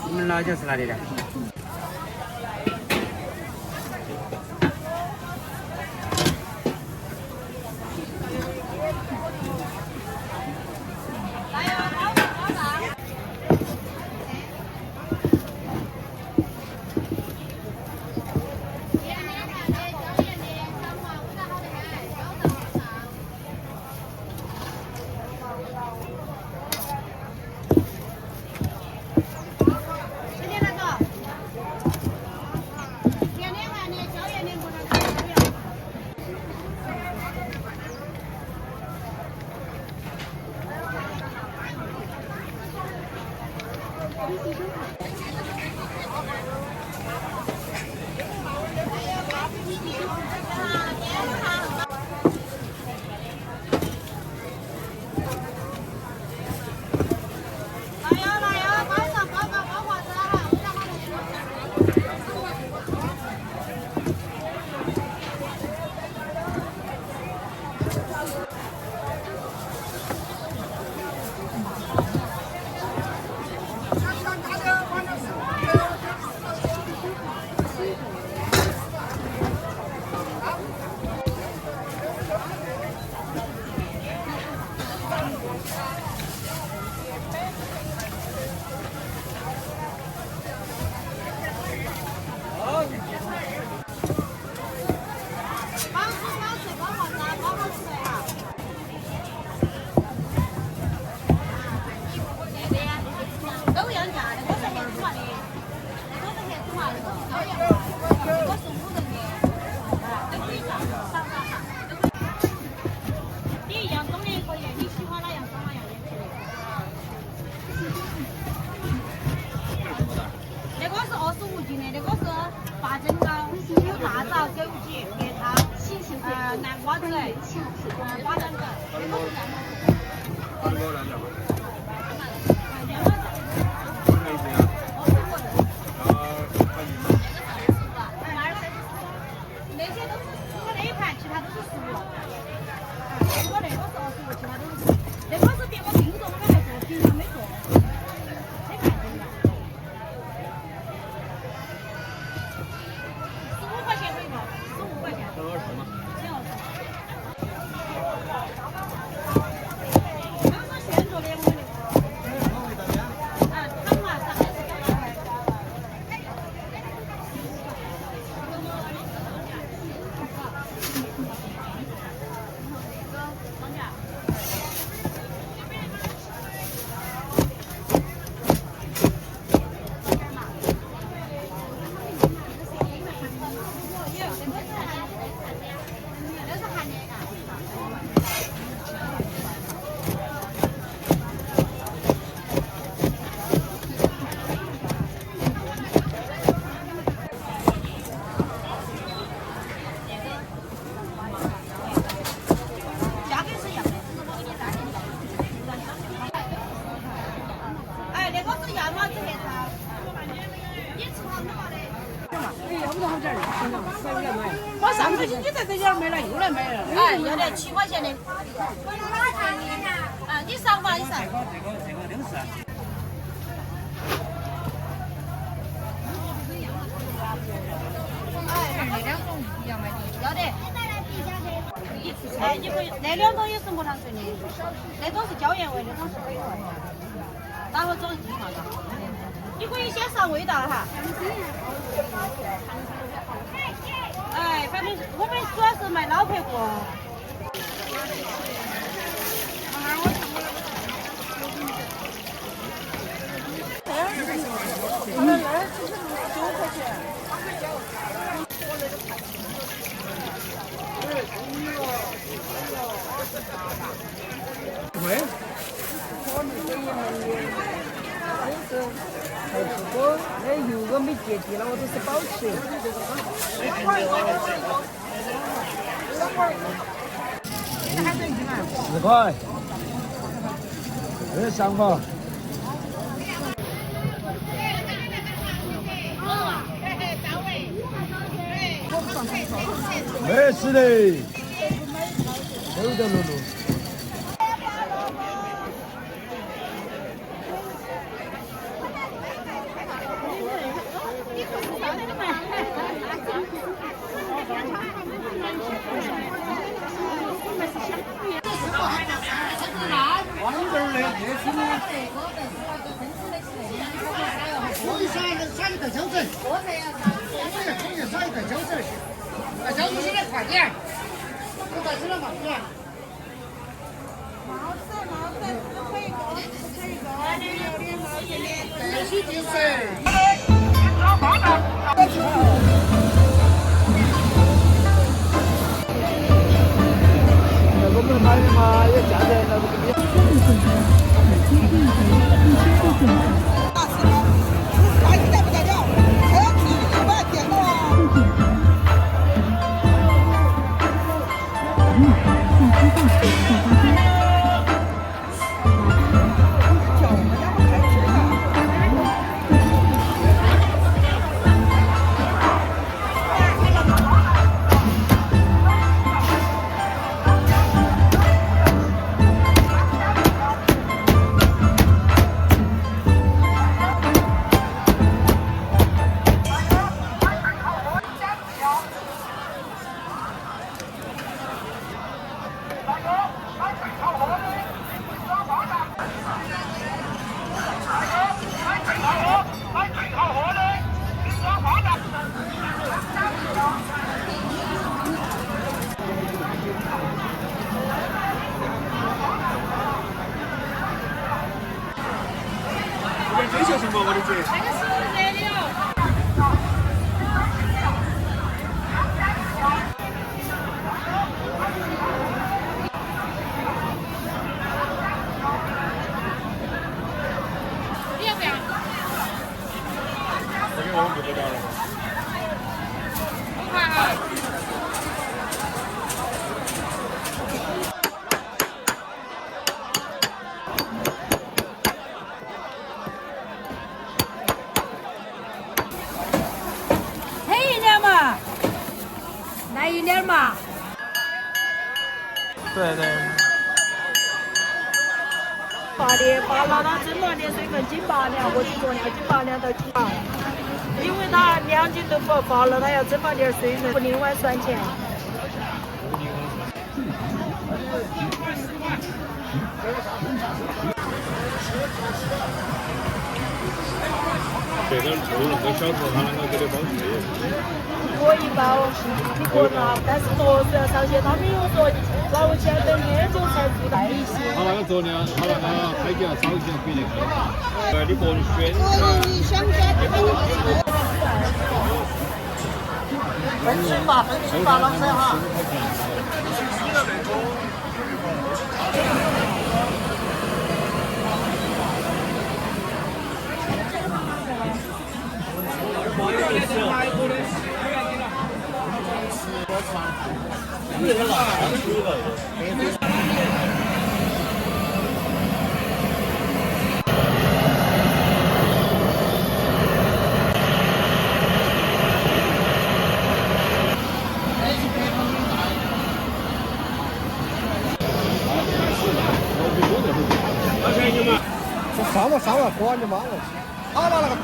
你们老家是哪里的？瓜子哎，瓜子个。那些都是我那一盘，其他都是熟了。我那个是25，其他都是熟。那个是别个订做，我们还做，平常没做。没看见的。15块钱一个，15块钱。行20吗？行20。他们现做的我们那个。啊，汤嘛，上海是干嘛？价格是一样的，只是我给你单点价。哎，那个是鸭脑子黑汤，你吃好不好的？我上个星期在这家买了，又来买了。哎，要得7块钱的。啊，你上吧，你上。哎，那两种一样卖的。要得。哎，你可以，那两种也是木糖醇的，那种是椒盐味，那种是北味。待会做一下子。你可以先尝味道哈。哎，反正我们主要是卖老排骨。那油我没接地了，我都是保持。4块，这香吧？没事的，走的路路。我给撒一个胶水，我也撒一个胶水，把胶水现在快点，我在这了嘛，是吧？毛子，可以一个，必须进水。我们买的嘛，也价钱那个。真小心吧，我的姐。那个是热的哦。你要不要？这个我不得了。我看哈。对对。拔了它蒸完的水分斤8两，我听说要斤8两到斤2，因为它2斤都不拔了，它要蒸完点水分，不另外算钱。这点臭了，跟小偷他那个给你包税。可以包，你个人啊，但是螺丝要上去，他们有说劳检等研究才附带一些。他那个昨天他那个开价少一些给你看。对，你个人选。你想不想给你分清吧，老师哈。上了，过完就忙了。好了那个。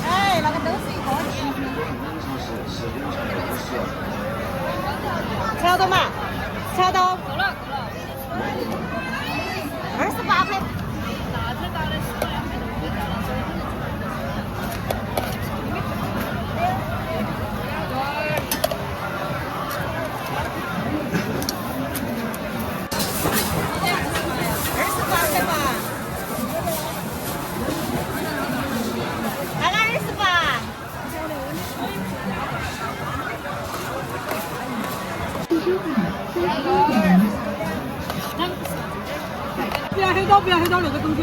哎，那个都是一个的。超多嘛？超多。够了，28块。不要黑到那个东西。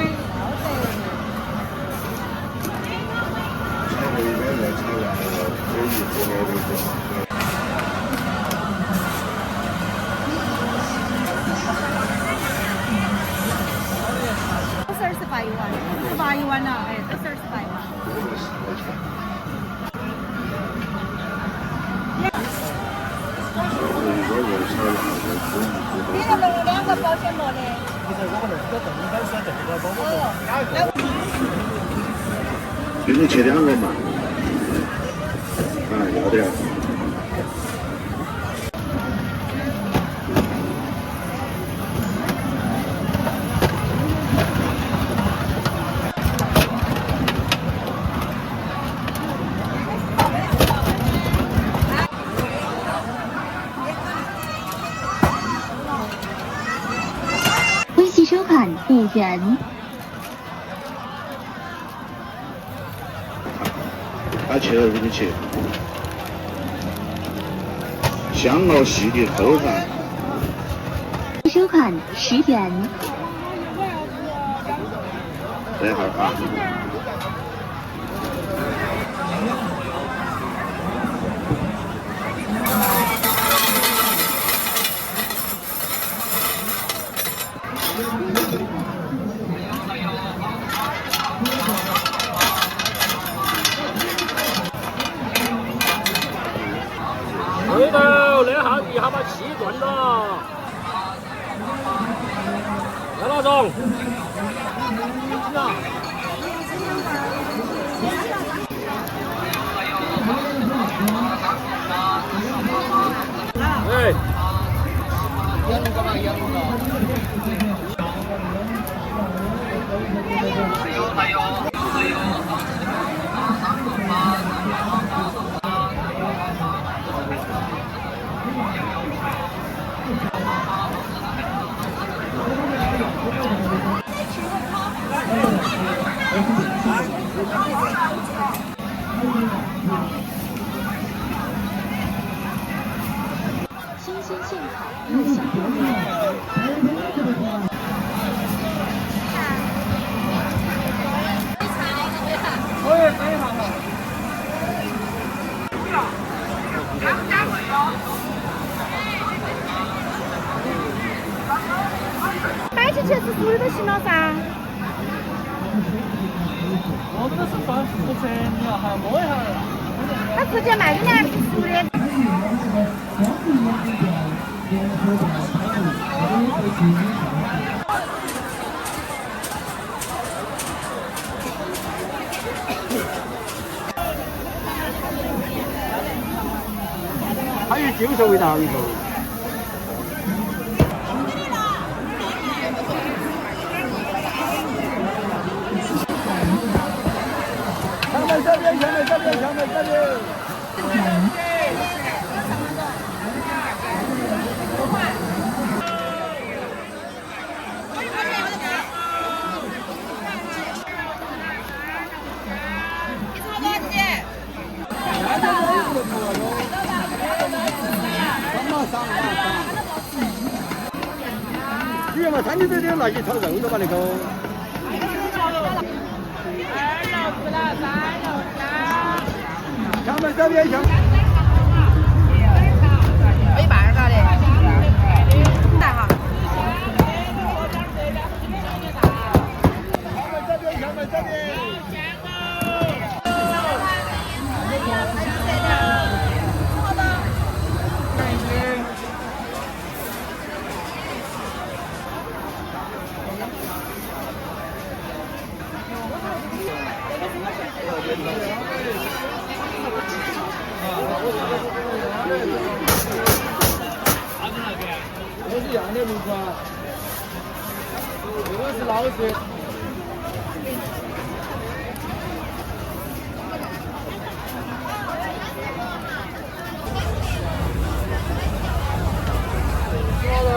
都是28一碗，28一碗呐，哎，都是28一碗。你那弄2个保鲜膜的。给你切2个嘛，要点。微信收款5元。他切了给你切，香熬细的后饭。收款10元。等一会儿啊。对头，那下一下把气断了。来老总，哎，养个嘛养个。还有。新鲜现烤热小摆起去是熟的就行了噻。我这个是算负责，你要还摸一下。他直接卖给你还是熟的。它有精神味道里头。前面这边，前面这边，前面这边。主要嘛，餐厅这点那些炒肉的嘛，那个。前面这边前。我一半儿搞的。来哈。这边，前面这边。都是一样的名字啊，这个是老水。好了。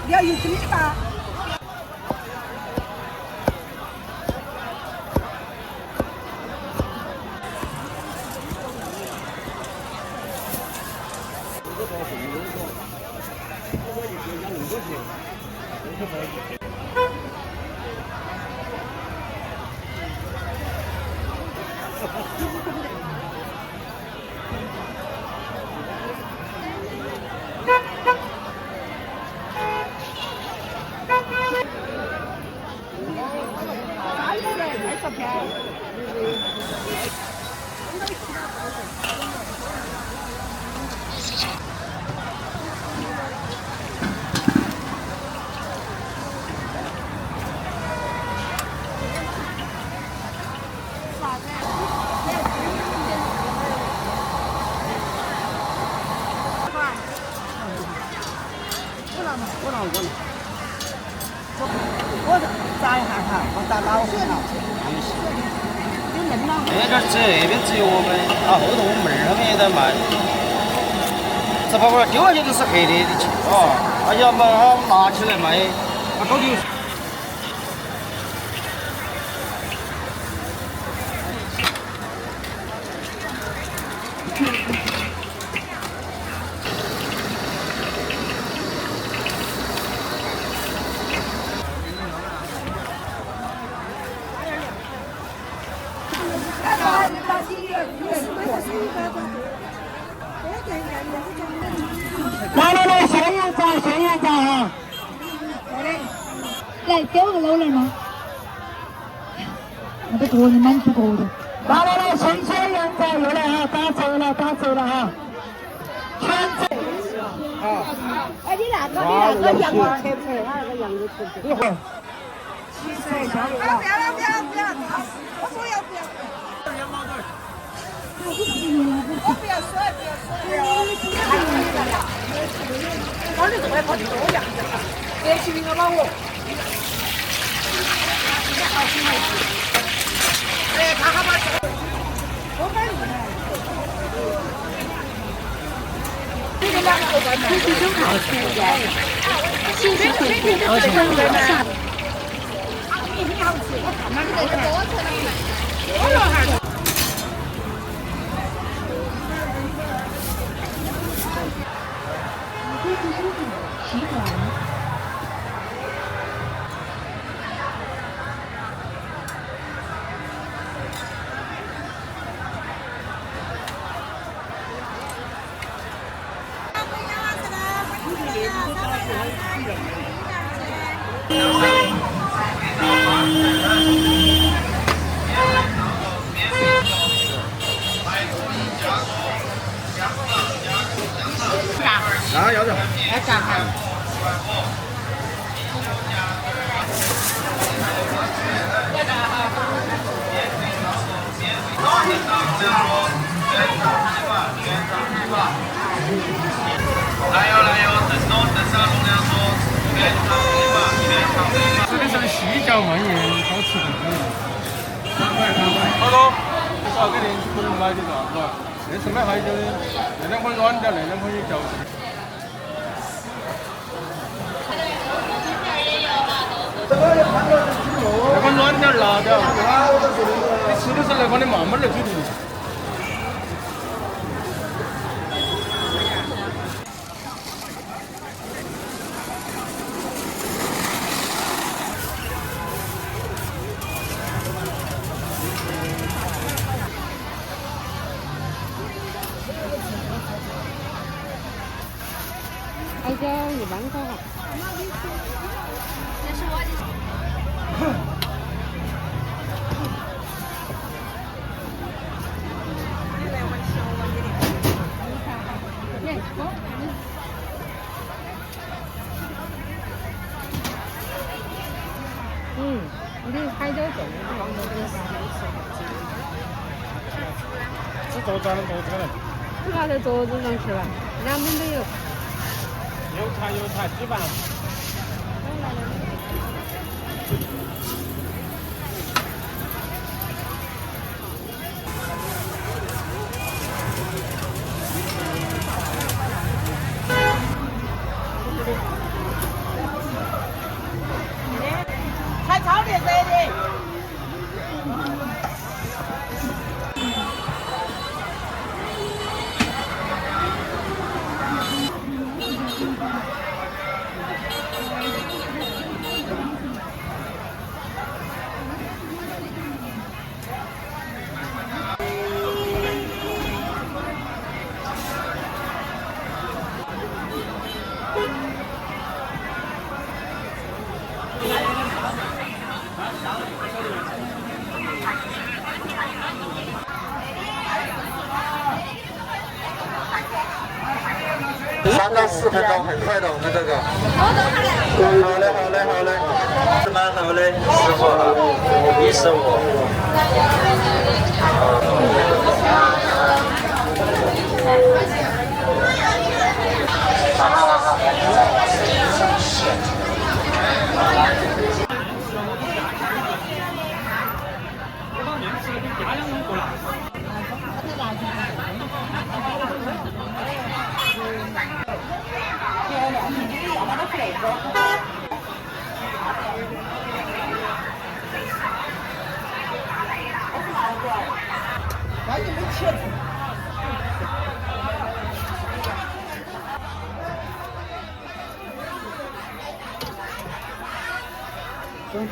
你要1斤吧？我炸一下哈，我炸老火了。有嫩吗？这边只有我们，后头我妹儿他们也在卖。这把把丢下去都是黑的而且把它拿起来卖，它搞定。来，咸羊杂哈。来，给我个老人吗？我的个人满足过的。来，新鲜羊杂又来哈，打折了哈。全折。哎，你那个羊肉吃不吃？那个羊肉吃不吃？一会儿。不要！我说要不要？我不要说。我这个还跑多样子，连续那个老我。哎，他还把我买了呢。这个两个99号全家，新鲜回复下。你好吃，我看到这个多吃了没？多了哈。恢复修复齐转。啊，要的。要炸哈。这个是细嚼慢咽，好吃的很。好多，少给你不能买的是吧？这次买还有那两款软的，那两款有嚼劲。那款软点辣的，你吃的是那款的慢慢来嘴里。还交1万块哈。这是我的。你海椒重，放到这个上面吃。这桌子能多菜了。你拿在桌子上去了，两边都有。有菜，基本上。菜炒的热的。3到4分钟，很快的，我们这个。好的，好嘞。蛮好嘞，师傅好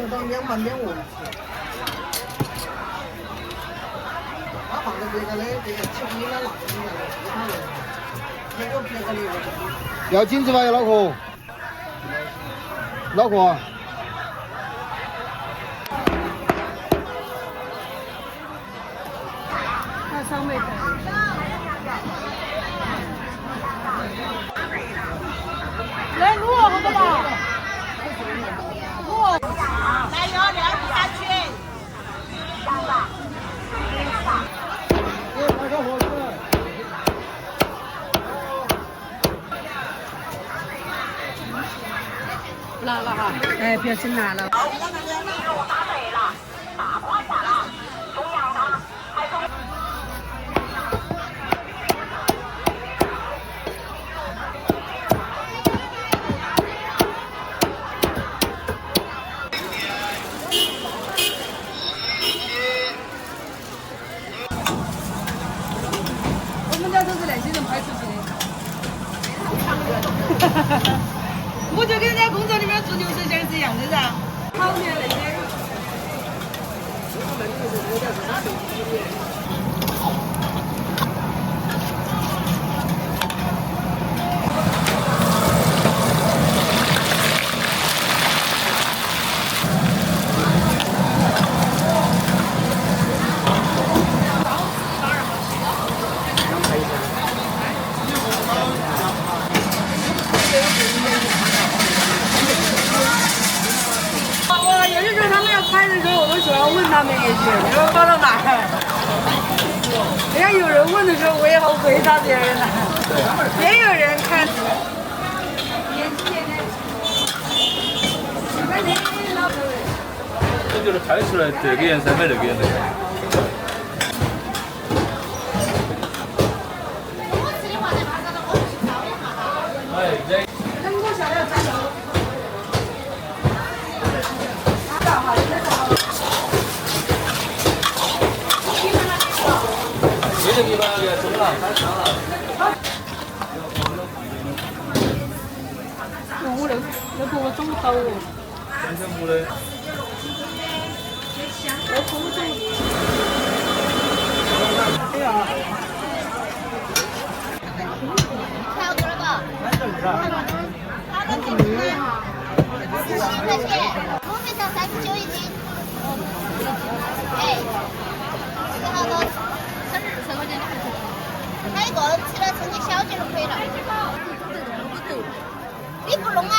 当2盘2碗。他放在这个的，这个起不了辣，这个别个的。要金子吧，要恼火。恼火啊！那上面来卤好不啦？卤，来哟，2下去。辣了哈，哎，不要整辣了。我们家都是那些人拍出去的。我有的时候他们要拍的时候，我都喜欢问他们一句：“你们放到哪儿？”人家有人问的时候，我也好回答别人呢。也有人看。这就是拍出来这个颜色没那个颜色。那个我中头哦。三千五的。我中头。哎呀。挑多少个？40块钱，我们上39一斤。哎，这个好多，20块钱。他一个吃了成个小鸡就可以了。你不弄啊？